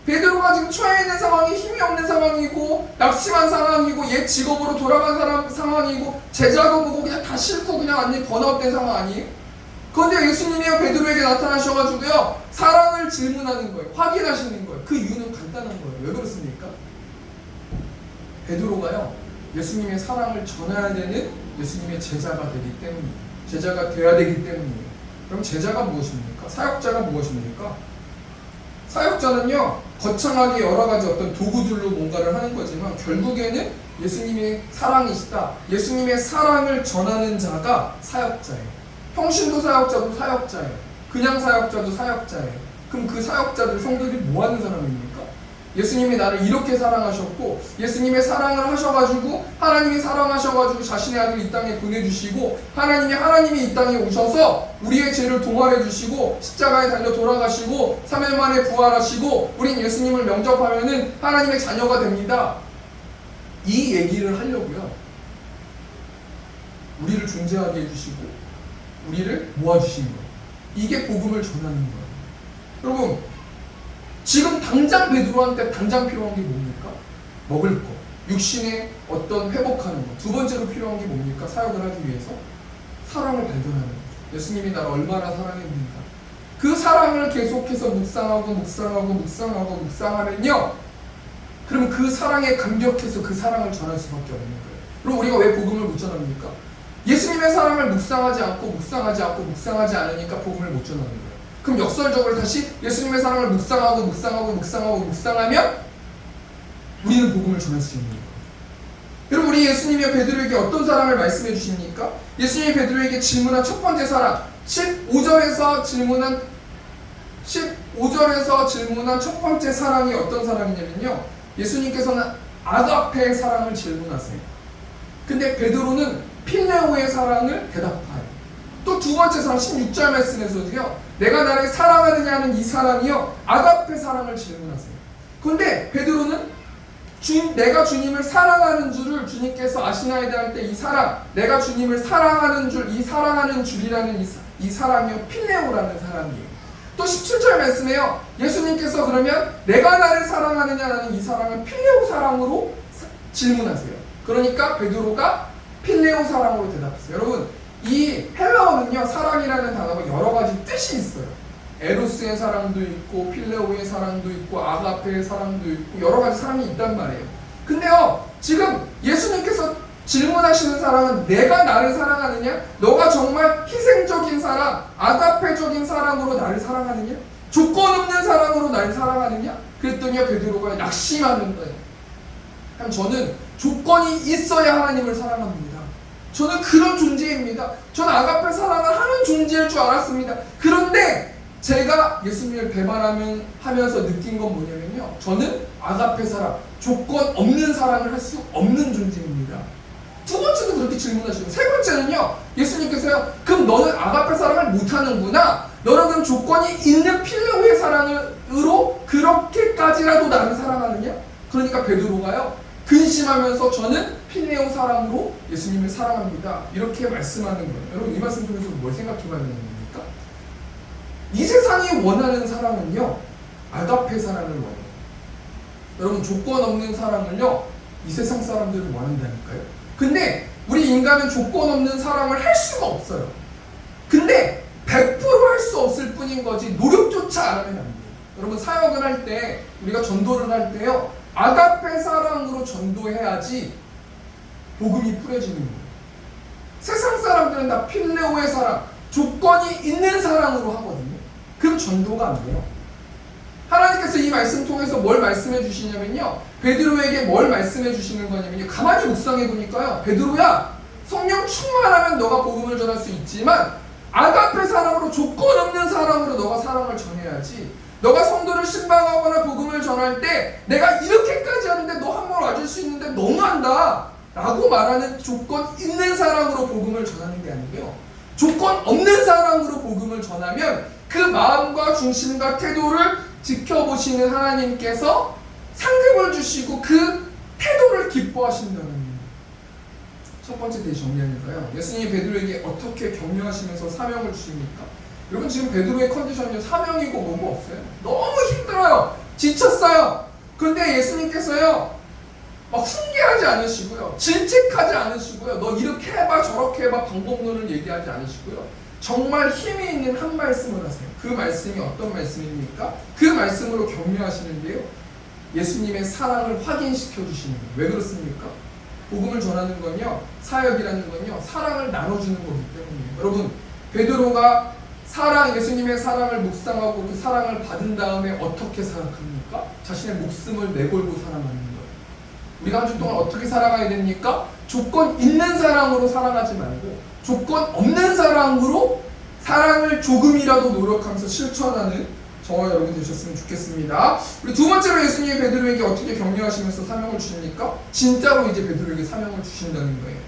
베드로가 지금 처해 있는 상황이 힘이 없는 상황이고 낙심한 상황이고 옛 직업으로 돌아간 상황이고 제자가 보고 그냥 다 싫고 그냥 완전히 번아웃된 상황 아니에요? 그런데 예수님이 베드로에게 나타나셔가지고요 사랑을 질문하는 거예요. 확인하시는 거예요. 그 이유는 간단한 거예요. 왜 그렇습니까? 베드로가요 예수님의 사랑을 전해야 되는 예수님의 제자가 되기 때문이에요. 제자가 돼야 되기 때문이에요. 그럼 제자가 무엇입니까? 사역자가 무엇입니까? 사역자는요 거창하게 여러가지 어떤 도구들로 뭔가를 하는 거지만 결국에는 예수님의 사랑이시다, 예수님의 사랑을 전하는 자가 사역자예요. 평신도 사역자도 사역자예요. 그냥 사역자도 사역자예요. 그럼 그 사역자들 성도들이 뭐 하는 사람입니까? 예수님이 나를 이렇게 사랑하셨고 예수님의 사랑을 하셔가지고 하나님이 사랑하셔가지고 자신의 아들을 이 땅에 보내주시고 하나님이 이 땅에 오셔서 우리의 죄를 동활해 주시고 십자가에 달려 돌아가시고 3일 만에 부활하시고 우린 예수님을 영접하면은 하나님의 자녀가 됩니다. 이 얘기를 하려고요 우리를 존재하게 해주시고 우리를 모아주신 거예요. 이게 복음을 전하는 거예요. 여러분 지금 당장 베드로한테 당장 필요한 게 뭡니까? 먹을 거, 육신의 어떤 회복하는 거. 두 번째로 필요한 게 뭡니까? 사역을 하기 위해서 사랑을 발견하는 거죠. 예수님이 나를 얼마나 사랑했는가. 그 사랑을 계속해서 묵상하면요 그러면 그 사랑에 감격해서 그 사랑을 전할 수밖에 없는 거예요. 그럼 우리가 왜 복음을 못 전합니까? 예수님의 사랑을 묵상하지 않으니까 복음을 못 전하는 거예요. 그럼 역설적으로 다시 예수님의 사랑을 묵상하면 우리는 복음을 전할 수 있는 거예요. 여러분 우리 예수님이 베드로에게 어떤 사랑을 말씀해 주십니까? 예수님이 베드로에게 질문한 첫 번째 사랑 15절에서 질문한 첫 번째 사랑이 어떤 사랑이냐면요 예수님께서는 아가페의 사랑을 질문하세요. 근데 베드로는 필레오의 사랑을 대답하여. 또 두 번째 사랑 16절 말씀에서도요 내가 나를 사랑하느냐는 이 사랑이요 아가페 사랑을 질문하세요. 그런데 베드로는 내가 주님을 사랑하는 줄을 주님께서 아시나이다 할 때 이 사랑, 내가 주님을 사랑하는 줄, 이 사랑하는 줄이라는 이 사랑이요 필레오라는 사랑이에요. 또 17절 말씀에요 예수님께서 그러면 내가 나를 사랑하느냐라는 이 사랑을 필레오 사랑으로 질문하세요. 그러니까 베드로가 필레오 사랑으로 대답했어요. 여러분 이 헬라어는요 사랑이라는 단어가 여러 가지 뜻이 있어요. 에로스의 사랑도 있고 필레오의 사랑도 있고 아가페의 사랑도 있고 여러 가지 사랑이 있단 말이에요. 근데요 지금 예수님께서 질문하시는 사랑은 내가 나를 사랑하느냐? 너가 정말 희생적인 사랑, 아가페적인 사랑으로 나를 사랑하느냐? 조건 없는 사랑으로 나를 사랑하느냐? 그랬더니 베드로가 낙심하는 거예요. 저는 조건이 있어야 하나님을 사랑합니다. 저는 그런 존재입니다. 저는 아가페 사랑을 하는 존재일 줄 알았습니다. 그런데 제가 예수님을 배반하면서 느낀 건 뭐냐면요 저는 아가페 사랑, 조건 없는 사랑을 할 수 없는 존재입니다. 두 번째도 그렇게 질문하시고 세 번째는요 예수님께서요 그럼 너는 아가페 사랑을 못하는구나. 너는 그럼 조건이 있는 필레오의 사랑으로 그렇게까지라도 나를 사랑하느냐? 그러니까 베드로가요 근심하면서 저는 필레오 사랑으로 예수님을 사랑합니다. 이렇게 말씀하는 거예요. 여러분 이 말씀 통해서 뭘 생각해 봐야 되는 겁니까? 이 세상이 원하는 사랑은요, 아가페 사랑을 원해요. 여러분 조건 없는 사랑을요, 이 세상 사람들은 원한다니까요. 근데 우리 인간은 조건 없는 사랑을 할 수가 없어요. 근데 100% 할 수 없을 뿐인 거지 노력조차 안 하면 안 돼요. 여러분 사역을 할 때, 우리가 전도를 할 때요, 아가페 사랑으로 전도해야지 복음이 뿌려지는 거예요. 세상 사람들은 다 필레오의 사랑, 조건이 있는 사랑으로 하거든요. 그럼 전도가 안 돼요. 하나님께서 이 말씀 통해서 뭘 말씀해 주시냐면요, 베드로에게 뭘 말씀해 주시는 거냐면요, 가만히 묵상해 보니까요, 베드로야, 성령 충만하면 너가 복음을 전할 수 있지만 아가페 사랑으로, 조건 없는 사랑으로 너가 사랑을 전해야지. 너가 성도를 신방하거나 복음을 전할 때 내가 이렇게까지 하는데 너 한 번 와줄 수 있는데 너무한다 라고 말하는 조건 있는 사랑으로 복음을 전하는 게 아니고요, 조건 없는 사랑으로 복음을 전하면 그 마음과 중심과 태도를 지켜보시는 하나님께서 상급을 주시고 그 태도를 기뻐하신다는, 첫 번째 대해 정리하니까요, 예수님이 베드로에게 어떻게 격려하시면서 사명을 주십니까? 여러분 지금 베드로의 컨디션이 사명이고 뭐고 없어요. 너무 힘들어요. 지쳤어요. 그런데 예수님께서요, 막 훈계하지 않으시고요, 질책하지 않으시고요, 너 이렇게 해봐 저렇게 해봐 방법론을 얘기하지 않으시고요, 정말 힘이 있는 한 말씀을 하세요. 그 말씀이 어떤 말씀입니까? 그 말씀으로 격려하시는데요, 예수님의 사랑을 확인시켜 주시는 거예요. 왜 그렇습니까? 복음을 전하는 건요, 사역이라는 건요, 사랑을 나눠주는 거기 때문이에요. 여러분 베드로가 예수님의 사랑을 묵상하고 그 사랑을 받은 다음에 어떻게 살아갑니까? 자신의 목숨을 내걸고 살아가는 거예요. 우리가 한 주 동안 어떻게 살아가야 됩니까? 조건 있는 사랑으로 살아가지 말고 조건 없는 사랑으로 사랑을 조금이라도 노력하면서 실천하는 저와 여러분 되셨으면 좋겠습니다. 우리 두 번째로 예수님이 베드로에게 어떻게 격려하시면서 사명을 주십니까? 진짜로 이제 베드로에게 사명을 주신다는 거예요.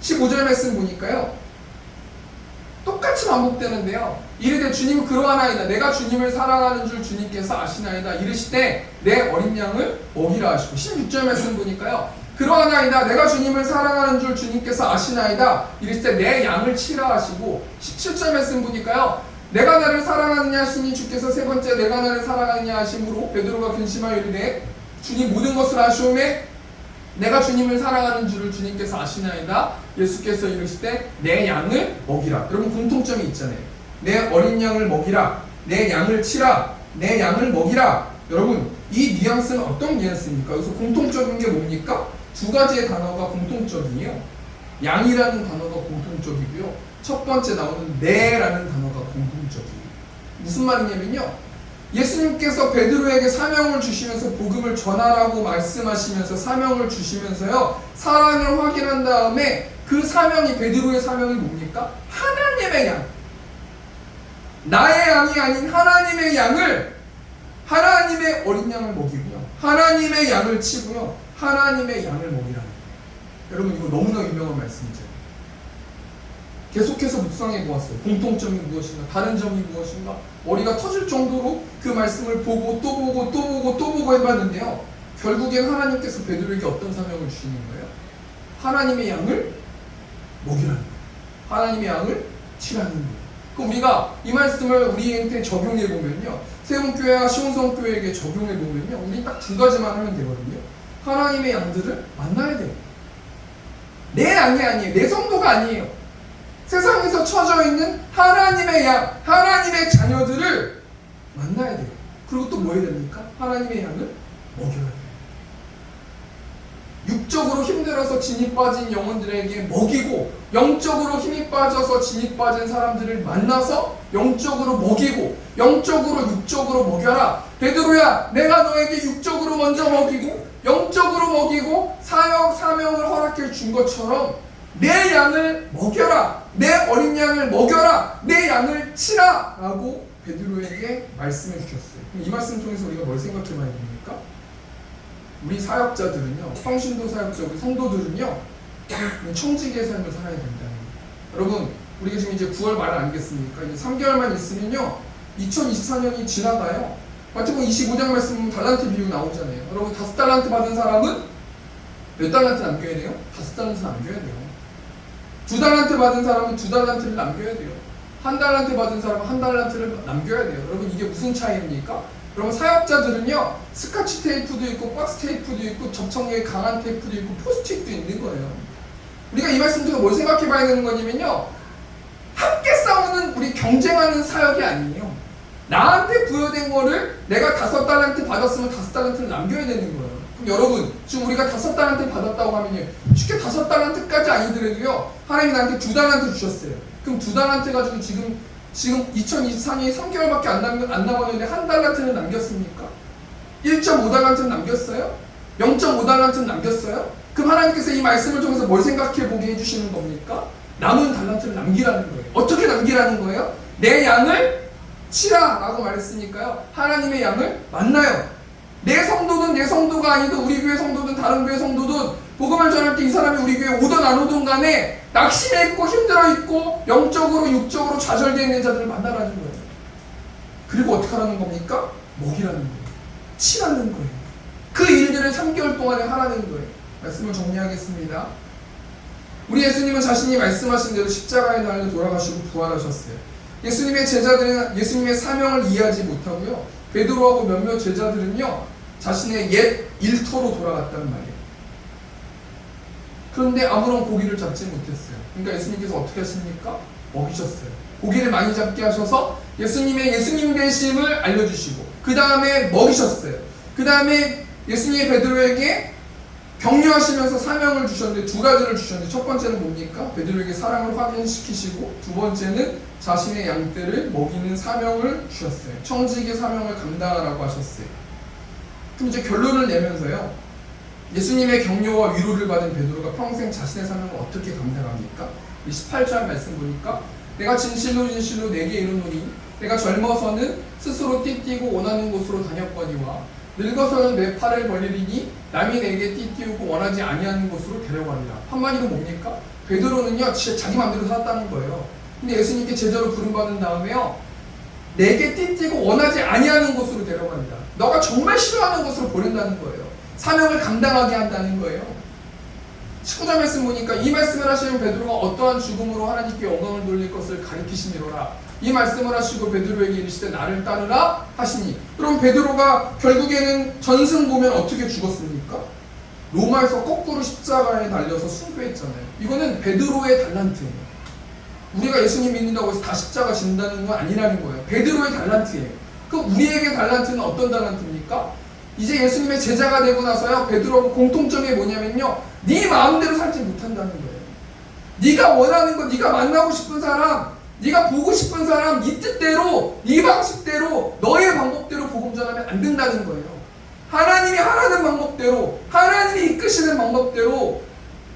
15절 말씀 보니까요, 똑같이 반복되는데요, 이르되 주님 그러하나이다. 내가 주님을 사랑하는 줄 주님께서 아시나이다. 이르시되 내 어린 양을 먹이라 하시고, 16절 말씀 보니까요, 그러하나이다. 내가 주님을 사랑하는 줄 주님께서 아시나이다. 이르시되 내 양을 치라 하시고, 17절 말씀 보니까요, 내가 나를 사랑하느냐 하시니 주께서 세 번째 내가 나를 사랑하느냐 하심으로 베드로가 근심하여 이르되 주님 모든 것을 아시오매 내가 주님을 사랑하는 줄을 주님께서 아시나이다. 예수께서 이르시되 내 양을 먹이라. 여러분 공통점이 있잖아요. 내 어린 양을 먹이라, 내 양을 치라, 내 양을 먹이라. 여러분 이 뉘앙스는 어떤 뉘앙스입니까? 여기서 공통적인 게 뭡니까? 두 가지의 단어가 공통적이에요. 양이라는 단어가 공통적이고요, 첫 번째 나오는 내라는 단어가 공통적이에요. 무슨 말이냐면요, 예수님께서 베드로에게 사명을 주시면서 복음을 전하라고 말씀하시면서 사명을 주시면서요, 사랑을 확인한 다음에 그 사명이, 베드로의 사명이 뭡니까? 하나님의 양, 나의 양이 아닌 하나님의 양을, 하나님의 어린 양을 먹이고요, 하나님의 양을 치고요, 하나님의 양을 먹이라는 거예요. 여러분 이거 너무나 유명한 말씀이죠. 계속해서 묵상해 보았어요. 공통점이 무엇인가, 다른 점이 무엇인가, 머리가 터질 정도로 그 말씀을 보고 또 보고 또 보고 또 보고 해봤는데요, 결국엔 하나님께서 베드로에게 어떤 사명을 주시는 거예요? 하나님의 양을 먹이라는 거예요. 하나님의 양을 치라는 거예요. 그럼 우리가 이 말씀을 우리한테 적용해 보면요, 세운교회와 시온성교회에게 적용해 보면요, 우리 딱 두 가지만 하면 되거든요. 하나님의 양들을 만나야 돼요. 내 양이 아니에요. 내 성도가 아니에요. 세상에서 처져 있는 하나님의 양, 하나님의 자녀들을 만나야 돼요. 그리고 또 뭐 해야 됩니까? 하나님의 양을 먹여야 돼요. 육적으로 힘들어서 진이 빠진 영혼들에게 먹이고, 영적으로 힘이 빠져서 진이 빠진 사람들을 만나서 영적으로 먹이고, 영적으로 육적으로 먹여라. 베드로야, 내가 너에게 육적으로 먼저 먹이고 영적으로 먹이고 사명을 허락해 준 것처럼 내 양을 먹여라, 내 어린 양을 먹여라, 내 양을 치라 라고 베드로에게 말씀해 주셨어요. 이 말씀 통해서 우리가 뭘 생각해 봐야 됩니까? 우리 사역자들은요, 평신도 사역자, 우리 성도들은요, 청지기의 삶을 살아야 된다는 거예요. 여러분 우리가 지금 이제 9월 말 아니겠습니까? 이제 3개월만 있으면요 2024년이 지나가요. 마태복음 25장 말씀 보면 달란트 비유 나오잖아요. 여러분 5달란트 받은 사람은 몇 달란트 남겨야 돼요? 5달란트 남겨야 돼요. 2달란트 받은 사람은 2달란트를 남겨야 돼요. 1달란트 받은 사람은 1달란트를 남겨야 돼요. 여러분 이게 무슨 차이입니까? 여러분 사역자들은요 스카치 테이프도 있고 박스 테이프도 있고 접착력이 강한 테이프도 있고 포스트잇도 있는 거예요. 우리가 이 말씀 중에 뭘 생각해 봐야 되는 거냐면요, 함께 싸우는 우리 경쟁하는 사역이 아니에요. 나한테 부여된 거를 내가 5달란트 받았으면 5달란트를 남겨야 되는 거예요. 그럼 여러분 지금 우리가 5달란트 받았다고 하면요, 쉽게 5달란트까지 아니더라도요 하나님이 나한테 2달란트 주셨어요. 그럼 2달란트 가지고 지금 2024년이 3개월밖에 안 남았는데 1달란트는 남겼습니까? 1.5달란트는 남겼어요? 0.5달란트는 남겼어요? 그럼 하나님께서 이 말씀을 통해서 뭘 생각해 보게 해주시는 겁니까? 남은 달란트를 남기라는 거예요. 어떻게 남기라는 거예요? 내 양을 치라 라고 말했으니까요, 하나님의 양을 만나요. 내 성도든 내 성도가 아니든 우리 교회 성도든 다른 교회 성도든 복음을 전할 때 이 사람이 우리 교회에 오든 안 오든 간에 낙심해 있고 힘들어 있고 영적으로 육적으로 좌절되어 있는 자들을 만나라는 거예요. 그리고 어떻게 하라는 겁니까? 먹이라는 거예요. 치라는 거예요. 그 일들을 3개월 동안에 하라는 거예요. 말씀을 정리하겠습니다. 우리 예수님은 자신이 말씀하신 대로 십자가에 달려 돌아가시고 부활하셨어요. 예수님의 제자들은 예수님의 사명을 이해하지 못하고요, 베드로하고 몇몇 제자들은요 자신의 옛 일터로 돌아갔단 말이에요. 그런데 아무런 고기를 잡지 못했어요. 그러니까 예수님께서 어떻게 하십니까? 먹이셨어요. 고기를 많이 잡게 하셔서 예수님의 예수님 되심을 알려주시고 그 다음에 먹이셨어요. 그 다음에 예수님의 베드로에게 격려하시면서 사명을 주셨는데 2가지를 주셨는데, 첫 번째는 뭡니까? 베드로에게 사랑을 확인시키시고, 두 번째는 자신의 양떼를 먹이는 사명을 주셨어요. 청지기의 사명을 감당하라고 하셨어요. 그럼 이제 결론을 내면서요, 예수님의 격려와 위로를 받은 베드로가 평생 자신의 사명을 어떻게 감당합니까? 18절 말씀 보니까 내가 진실로 진실로 내게 이르노니 내가 젊어서는 스스로 띠띠고 원하는 곳으로 다녔거니와 늙어서는 내 팔을 벌리리니 남이 내게 띠띠우고 원하지 아니하는 곳으로 데려가리라. 한마디로 뭡니까? 베드로는요 진짜 자기 마음대로 살았다는 거예요. 근데 예수님께 제자로 부름받은 다음에요, 내게 띠띠고 원하지 아니하는 곳으로 데려간다. 너가 정말 싫어하는 곳으로 보낸다는 거예요. 사명을 감당하게 한다는 거예요. 19절 말씀 보니까 이 말씀을 하시는 베드로가 어떠한 죽음으로 하나님께 영광을 돌릴 것을 가리키시니로라. 이 말씀을 하시고 베드로에게 이르시되 나를 따르라 하시니. 그럼 베드로가 결국에는 전승 보면 어떻게 죽었습니까? 로마에서 거꾸로 십자가에 달려서 순교했잖아요. 이거는 베드로의 달란트예요. 우리가 예수님 믿는다고 해서 다 십자가 진다는 건 아니라는 거예요. 베드로의 달란트예요. 그럼 우리에게 달란트는 어떤 달란트입니까? 이제 예수님의 제자가 되고 나서요, 베드로하고 공통점이 뭐냐면요, 네 마음대로 살지 못한다는 거예요. 네가 원하는 거, 네가 만나고 싶은 사람, 네가 보고 싶은 사람, 네 뜻대로, 네 방식대로, 너의 방법대로 복음 전하면 안 된다는 거예요. 하나님이 하라는 방법대로, 하나님이 이끄시는 방법대로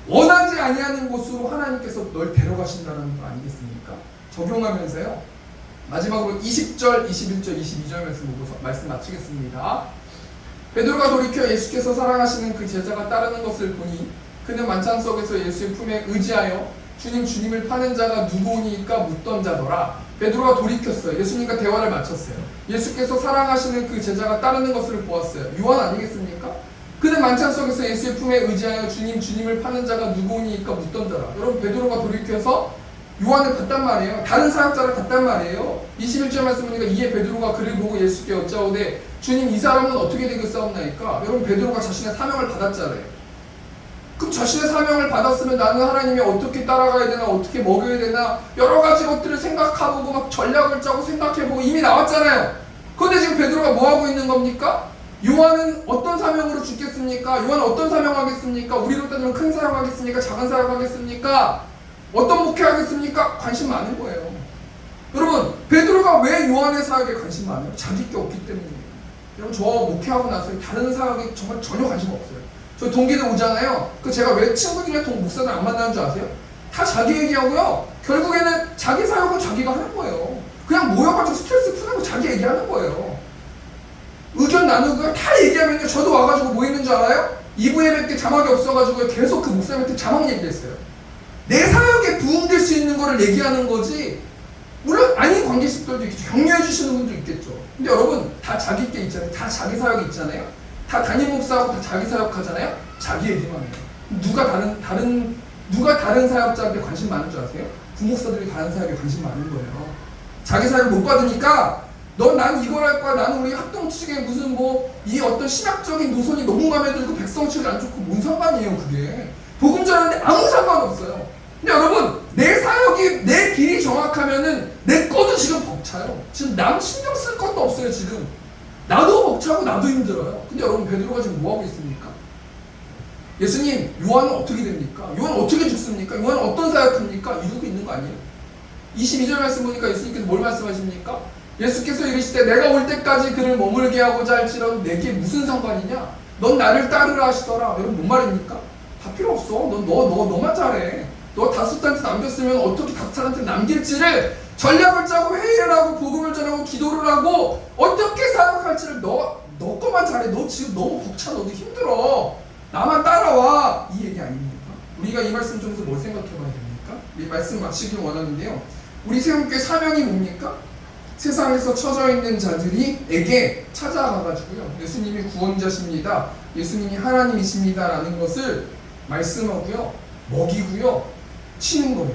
원하지 아니하는 곳으로 하나님께서 널 데려가신다는 거 아니겠습니까? 적용하면서요, 마지막으로 20절, 21절, 22절 말씀 마치겠습니다. 베드로가 돌이켜 예수께서 사랑하시는 그 제자가 따르는 것을 보니 그는 만찬 속에서 예수의 품에 의지하여 주님을 파는 자가 누구니까 묻던 자더라. 베드로가 돌이켰어요. 예수님과 대화를 마쳤어요. 예수께서 사랑하시는 그 제자가 따르는 것을 보았어요. 요한 아니겠습니까? 그는 만찬 속에서 예수의 품에 의지하여 주님을 파는 자가 누구니까 묻던 자라. 여러분, 베드로가 돌이켜서 요한을 봤단 말이에요. 다른 사역자를 봤단 말이에요. 21절 말씀 보니까 이에 베드로가 그를 보고 예수께 여짜오되 주님, 이 사람은 어떻게 되겠사옵나이까? 여러분, 베드로가 자신의 사명을 받았잖아요. 그럼 자신의 사명을 받았으면 나는 하나님이 어떻게 따라가야 되나, 어떻게 먹여야 되나, 여러 가지 것들을 생각해보고 막 전략을 짜고 생각해보고 이미 나왔잖아요. 그런데 지금 베드로가 뭐하고 있는 겁니까? 요한은 어떤 사명으로 죽겠습니까? 요한은 어떤 사명하겠습니까? 우리로 따지면 큰 사역하겠습니까? 작은 사역하겠습니까? 어떤 목회하겠습니까? 관심 많은 거예요. 여러분, 베드로가 왜 요한의 사역에 관심 많아요? 자기 게 없기 때문이에요. 여러분, 저 목회하고 나서 다른 사역에 정말 전혀 관심 없어요. 저 동기들 오잖아요. 그 제가 왜 친구들이나 목사들 안 만나는 줄 아세요? 다 자기 얘기하고요, 결국에는 자기 사역은 자기가 하는 거예요. 그냥 모여가지고 스트레스 푸는 거 자기 얘기하는 거예요. 의견 나누고 다 얘기하면요, 저도 와가지고 뭐 있는 줄 알아요? 2부 예배 때 자막이 없어가지고 계속 그 목사님한테 자막 얘기했어요. 내 사역에 부응될 수 있는 거를 얘기하는 거지, 물론 아닌 관계식들도 있겠죠. 격려해 주시는 분도 있겠죠. 근데 여러분, 다 자기 게 있잖아요. 다 자기 사역이 있잖아요. 다 담임 목사하고 다 자기 사역하잖아요. 자기 얘기만 해요. 누가 다른 사역자한테 관심 많은 줄 아세요? 부목사들이 다른 사역에 관심 많은 거예요. 자기 사역을 못 받으니까 난 이걸 할 거야. 나는 우리 합동 측에 무슨 이 어떤 신학적인 노선이 너무 마음에 들고 백성치를 안 좋고 뭔 상관이에요 그게. 복음 전하는데 아무 상관없어요. 근데 여러분 내 사역이 내 길이 정확하면은 내 것도 지금 벅차요. 지금 남 신경 쓸 것도 없어요 지금. 나도 벅차고 나도 힘들어요. 근데 여러분 베드로가 지금 뭐 하고 있습니까? 예수님 요한은 어떻게 됩니까? 요한은 어떻게 죽습니까? 요한은 어떤 사역합니까? 이러고 있는 거 아니에요? 22절 말씀 보니까 예수님께서 뭘 말씀하십니까? 예수께서 이르시되 내가 올 때까지 그를 머물게 하고자 할지라도 내게 무슨 상관이냐? 넌 나를 따르라 하시더라. 여러분 뭔 말입니까? 다 필요 없어. 너만 잘해. 너 다섯한테 남겼으면 어떻게 다섯한테 남길지를 전략을 짜고 회의를 하고 복음을 전하고 기도를 하고 어떻게 사역할지를 너 것만 잘해. 너 지금 너무 벅차. 너도 힘들어. 나만 따라와. 이 얘기 아닙니까? 우리가 이 말씀 중에서 뭘 생각해 봐야 됩니까? 이 말씀 마치길 원하는데요. 우리 세움교회 사명이 뭡니까? 세상에서 처져 있는 자들이에게 찾아가가지고요. 예수님이 구원자십니다. 예수님이 하나님이십니다. 라는 것을 말씀하고요. 먹이고요. 치는 거예요.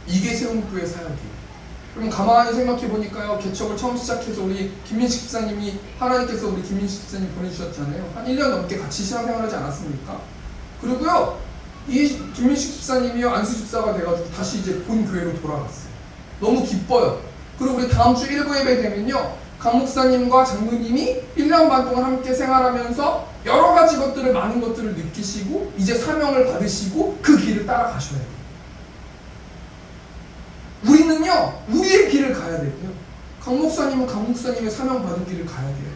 이게 세움교회 사역이에요. 그럼 가만히 생각해 보니까요. 개척을 처음 시작해서 우리 김민식 집사님이 하나님께서 우리 김민식 집사님 보내주셨잖아요. 한 1년 넘게 같이 신앙생활하지 않았습니까? 그리고요. 이 김민식 집사님이요. 안수 집사가 돼가지고 다시 이제 본 교회로 돌아갔어요. 너무 기뻐요. 그리고 우리 다음 주 1부 예배 되면요. 강 목사님과 장로님이 1년 반 동안 함께 생활하면서 여러 가지 것들을 많은 것들을 느끼시고 이제 사명을 받으시고 그 길을 따라가셔야 돼요. 우리는요. 우리의 길을 가야 되고요. 강 목사님은 강 목사님의 사명 받은 길을 가야 돼요.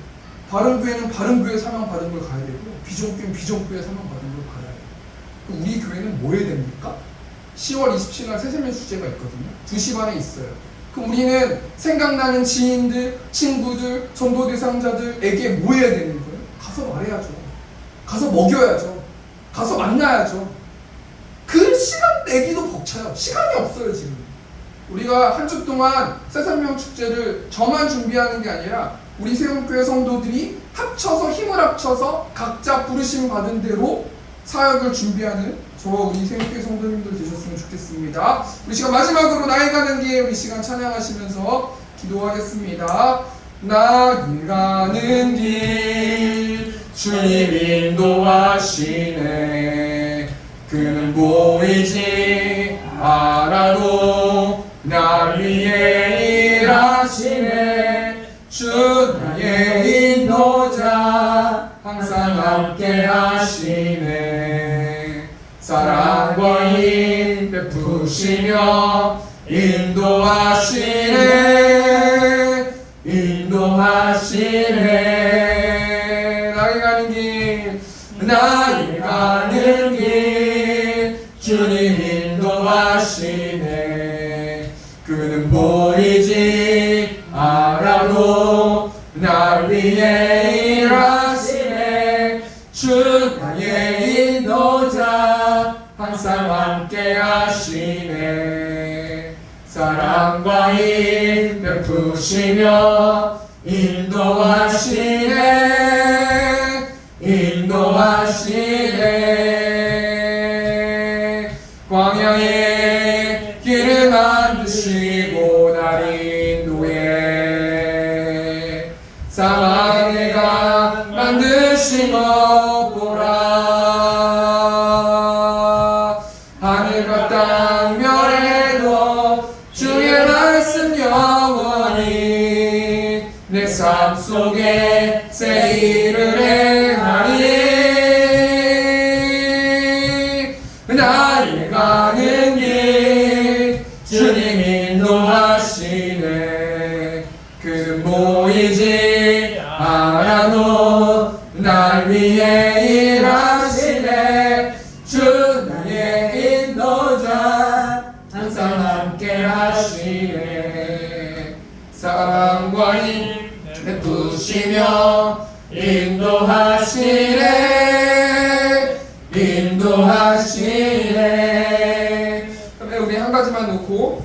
바른 교회는 바른 교회 사명 받은 걸 가야 되고요. 비전교회는 비전교회 사명 받은 걸 가야 돼요. 그럼 우리 교회는 뭐 해야 됩니까? 10월 27일 날 새세면 축제가 있거든요. 2시 반에 있어요. 그럼 우리는 생각나는 지인들, 친구들, 전도 대상자들에게 뭐 해야 되는 거예요? 가서 말해야죠. 가서 먹여야죠. 가서 만나야죠. 그 시간 내기도 벅차요. 시간이 없어요 지금. 우리가 한 주 동안 새삼명 축제를 저만 준비하는 게 아니라 우리 세움교회 성도들이 합쳐서 힘을 합쳐서 각자 부르심 받은 대로 사역을 준비하는 저와 우리 세움교회 성도님들 되셨으면 좋겠습니다. 우리 시간 마지막으로 나의 가는 길 우리 시간 찬양하시면서 기도하겠습니다. 나의 가는 길 주님 인도하시네. 그는 보이지 않아도 날 위해 일하시네. 주 나의 인도자 항상 함께 하시네. 사랑과 힘 베푸시며 인도하시네. 인도하시네. 나의 가는 길 나의 가는 길 주님 인도하시네. 그는 보이지 않아도 날 위해 일하시네. 주 나의 인도자 항상 함께 하시네. 사랑과 힘 베푸시며 인도하시네. 인도하시네. 광야에 길을 만드시고 날 인도해. 사막에 내가 만드신 것 보라. 하늘과 땅 멸해도 주의 말씀 영원히 내 삶 속에 새 일을 행하리. 나의 가는 길 주님 인도하시네. 그는 보이지 않아도 날 위해 일하시네. 주 나의 인도자 항상 함께 하시네. 사랑과 힘 베푸시며 인도하시네. 인도하시네. 그러면 우리 한 가지만 놓고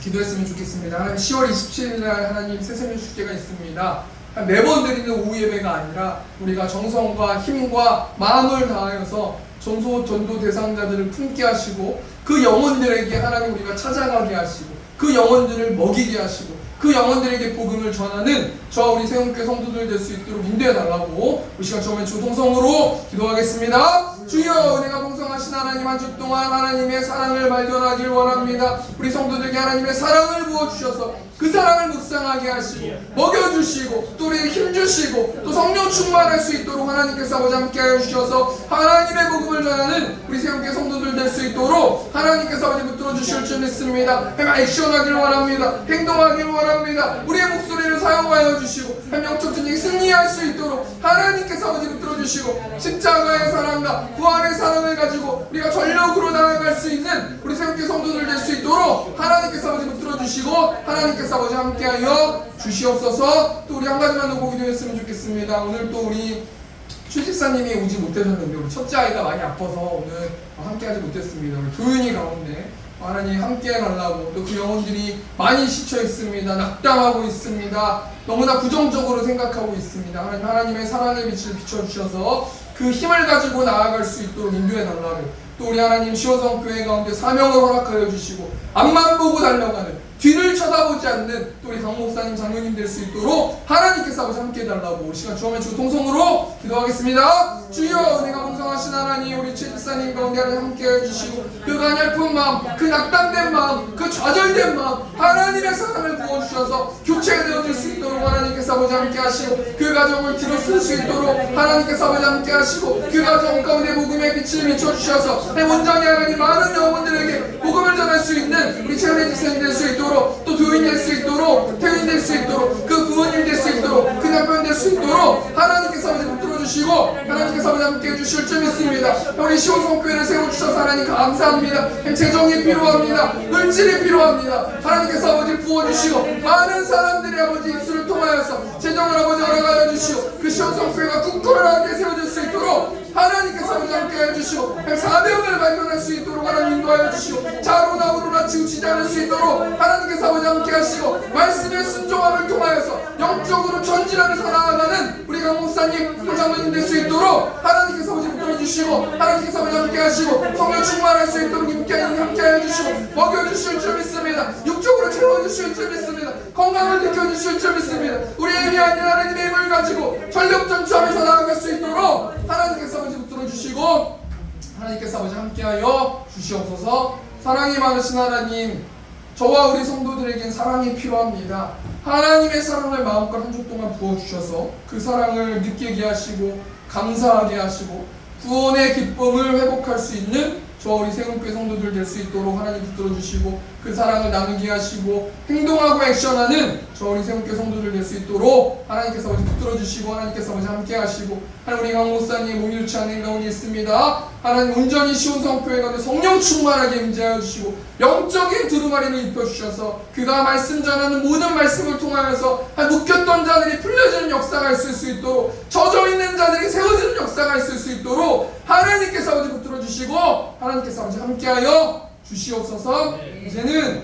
기도했으면 좋겠습니다. 하나님 10월 27일 날 하나님 새세면 축제가 있습니다. 매번 드리는 오후 예배가 아니라 우리가 정성과 힘과 마음을 다하여서 전도 대상자들을 품게 하시고 그 영혼들에게 하나님 우리가 찾아가게 하시고 그 영혼들을 먹이게 하시고 그 영혼들에게 복음을 전하는 저와 우리 세움교회 성도들 될 수 있도록 인도해 달라고 이 시간 처음에 주동성으로 기도하겠습니다. 주여 은혜가 풍성하신 하나님 한 주 동안 하나님의 사랑을 발견하길 원합니다. 우리 성도들에게 하나님의 사랑을 부어주셔서 그 사랑을 묵상하게 하시고 먹여주시고 또 우리에게 힘주시고 또 성령 충만할 수 있도록 하나님께서 아버지 함께하여 주셔서 하나님의 복음을 전하는 우리 세움교회 성도들 될 수 있도록 하나님께서 아버지 붙들어 주실 줄 믿습니다. 액션하길 원합니다. 행동하길 원합니다. 우리의 목소리를 사용하여 주시고 영적 전쟁이 승리할 수 있도록 하나님께서 아버지 붙들어 주시고 십자가의 사랑과 부활의 사랑을 가지고 우리가 전력으로 나아갈 수 있는 우리 세움교회 성도들 될 수 있도록 하나님께서 아버지 붙들어 주시고 하나님께서 아버지 함께하여 주시옵소서. 또 우리 한 가지만 더 기도했으면 좋겠습니다. 오늘 또 우리 최 집사님이 오지 못하셨는데 우리 첫째 아이가 많이 아파서 오늘 함께하지 못했습니다. 우리 도윤이 가운데 하나님 함께 해달라고 또 그 영혼들이 많이 지쳐 있습니다. 낙담하고 있습니다. 너무나 부정적으로 생각하고 있습니다. 하나님의 사랑의 빛을 비춰주셔서 그 힘을 가지고 나아갈 수 있도록 인도해 달라고 또 우리 하나님 시원성교회 가운데 사명을 허락하여 주시고 앞만 보고 달려가는 뒤를 쳐다보지 않는 또 우리 강 목사님 장로님 될 수 있도록 하나님께서 아버지 함께 해달라고 이 시간 주엄의 주 통성으로 기도하겠습니다. 주여 은혜가 풍성하신 하나님 우리 최 집사님 가운데 하나님 함께 해주시고 그 가냘픈 마음 그 낙담된 마음 그 좌절된 마음 하나님의 사랑을 부어주셔서 교체되어질 수 있도록 하나님께서 아버지 함께 하시고 그 가정을 들어쓸 수 있도록 하나님께서 아버지 함께 하시고 그 가정 가운데 복음의 빛을 비춰주셔서 온전히 하나님 많은 영혼들에게 복음을 전할 수 있는 우리 최은혜 집사님 될 수 있도록 또 교인 될 수 있도록 태인 될 수 있도록 그 부모님 될 수 있도록 그 남편 될 수 있도록 하나님께서 아버지 붙들어 주시고 하나님께서 아버지 함께 해주실 줄 믿습니다. 우리 시온성교회를 세워주셔서 하나님 감사합니다. 재정이 필요합니다. 물질이 필요합니다. 하나님께서 아버지 부어주시고 많은 사람들이 아버지 입술을 통하여서 재정을 아버지 허락하여 주시고 그 시온성교회가 굳건하게 세워질 수 있도록 하나님께서 아버지 함께 해주시고 사명을 발견할 수 있도록 하나님 인도하여 주시고 자로나 우로나 치우치지 않을 수 있도록 하나님께서 아버지 함께 하시고 말씀의 순종함을 통하여서 영적으로 전진하면서 나아가는 우리 강 목사님 또 장로님 될 수 있도록 하나님께서 아버지 붙들어 주시고 하나님께서 아버지 함께 하시고 성령 충만할 수 있도록 함께 해주시고 먹여주실 줄 믿습니다. 육적으로 채워주실 줄 믿습니다. 건강을 느껴주실 줄 믿습니다. 우리의 힘이 아닌 하나님의 힘을 가지고 전력 전투하면서 나아갈 수 있도록 하나님께서 아버지 붙들어 주시고 하나님께서 아버지 함께하여 주시옵소서. 사랑이 많으신 하나님 저와 우리 성도들에겐 사랑이 필요합니다. 하나님의 사랑을 마음껏 한 주 동안 부어주셔서 그 사랑을 느끼게 하시고 감사하게 하시고 구원의 기쁨을 회복할 수 있는 저와 우리 세움교회 성도들 될 수 있도록 하나님 붙들어 주시고 그 사랑을 나누게 하시고 행동하고 액션하는 저와 우리 세움교회 성도들 될 수 있도록 하나님께서 아버지 붙들어 주시고 하나님께서 아버지 함께 하시고 하나님 우리 강 목사님 몸이 좋지 않은 가운데 있습니다. 하나님 온전히 시온성교회 가운데 성령 충만하게 임재하여 주시고 영적인 두루마리를 입혀주셔서 그가 말씀 전하는 모든 말씀을 통하여서 묶였던 자들이 풀려지는 역사가 있을 수 있도록 젖어있는 자들이 세워지는 역사가 있을 수 있도록 하나님께서 아버지 붙들어 주시고 하나님께서 아버지 함께하여 주시옵소서. 이제는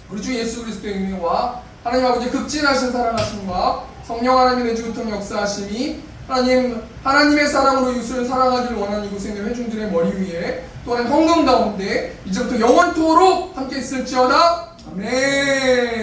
우리 주 예수 그리스도의 은혜와 하나님 아버지 극진하신 사랑하심과 성령 하나님의 내주부터 역사하심이 하나님의 사랑으로 이웃을 사랑하기를 원하는 이곳에 있는 회중들의 머리 위에 또한 헌금 가운데 이제부터 영원토록 함께 있을지어다. 아멘.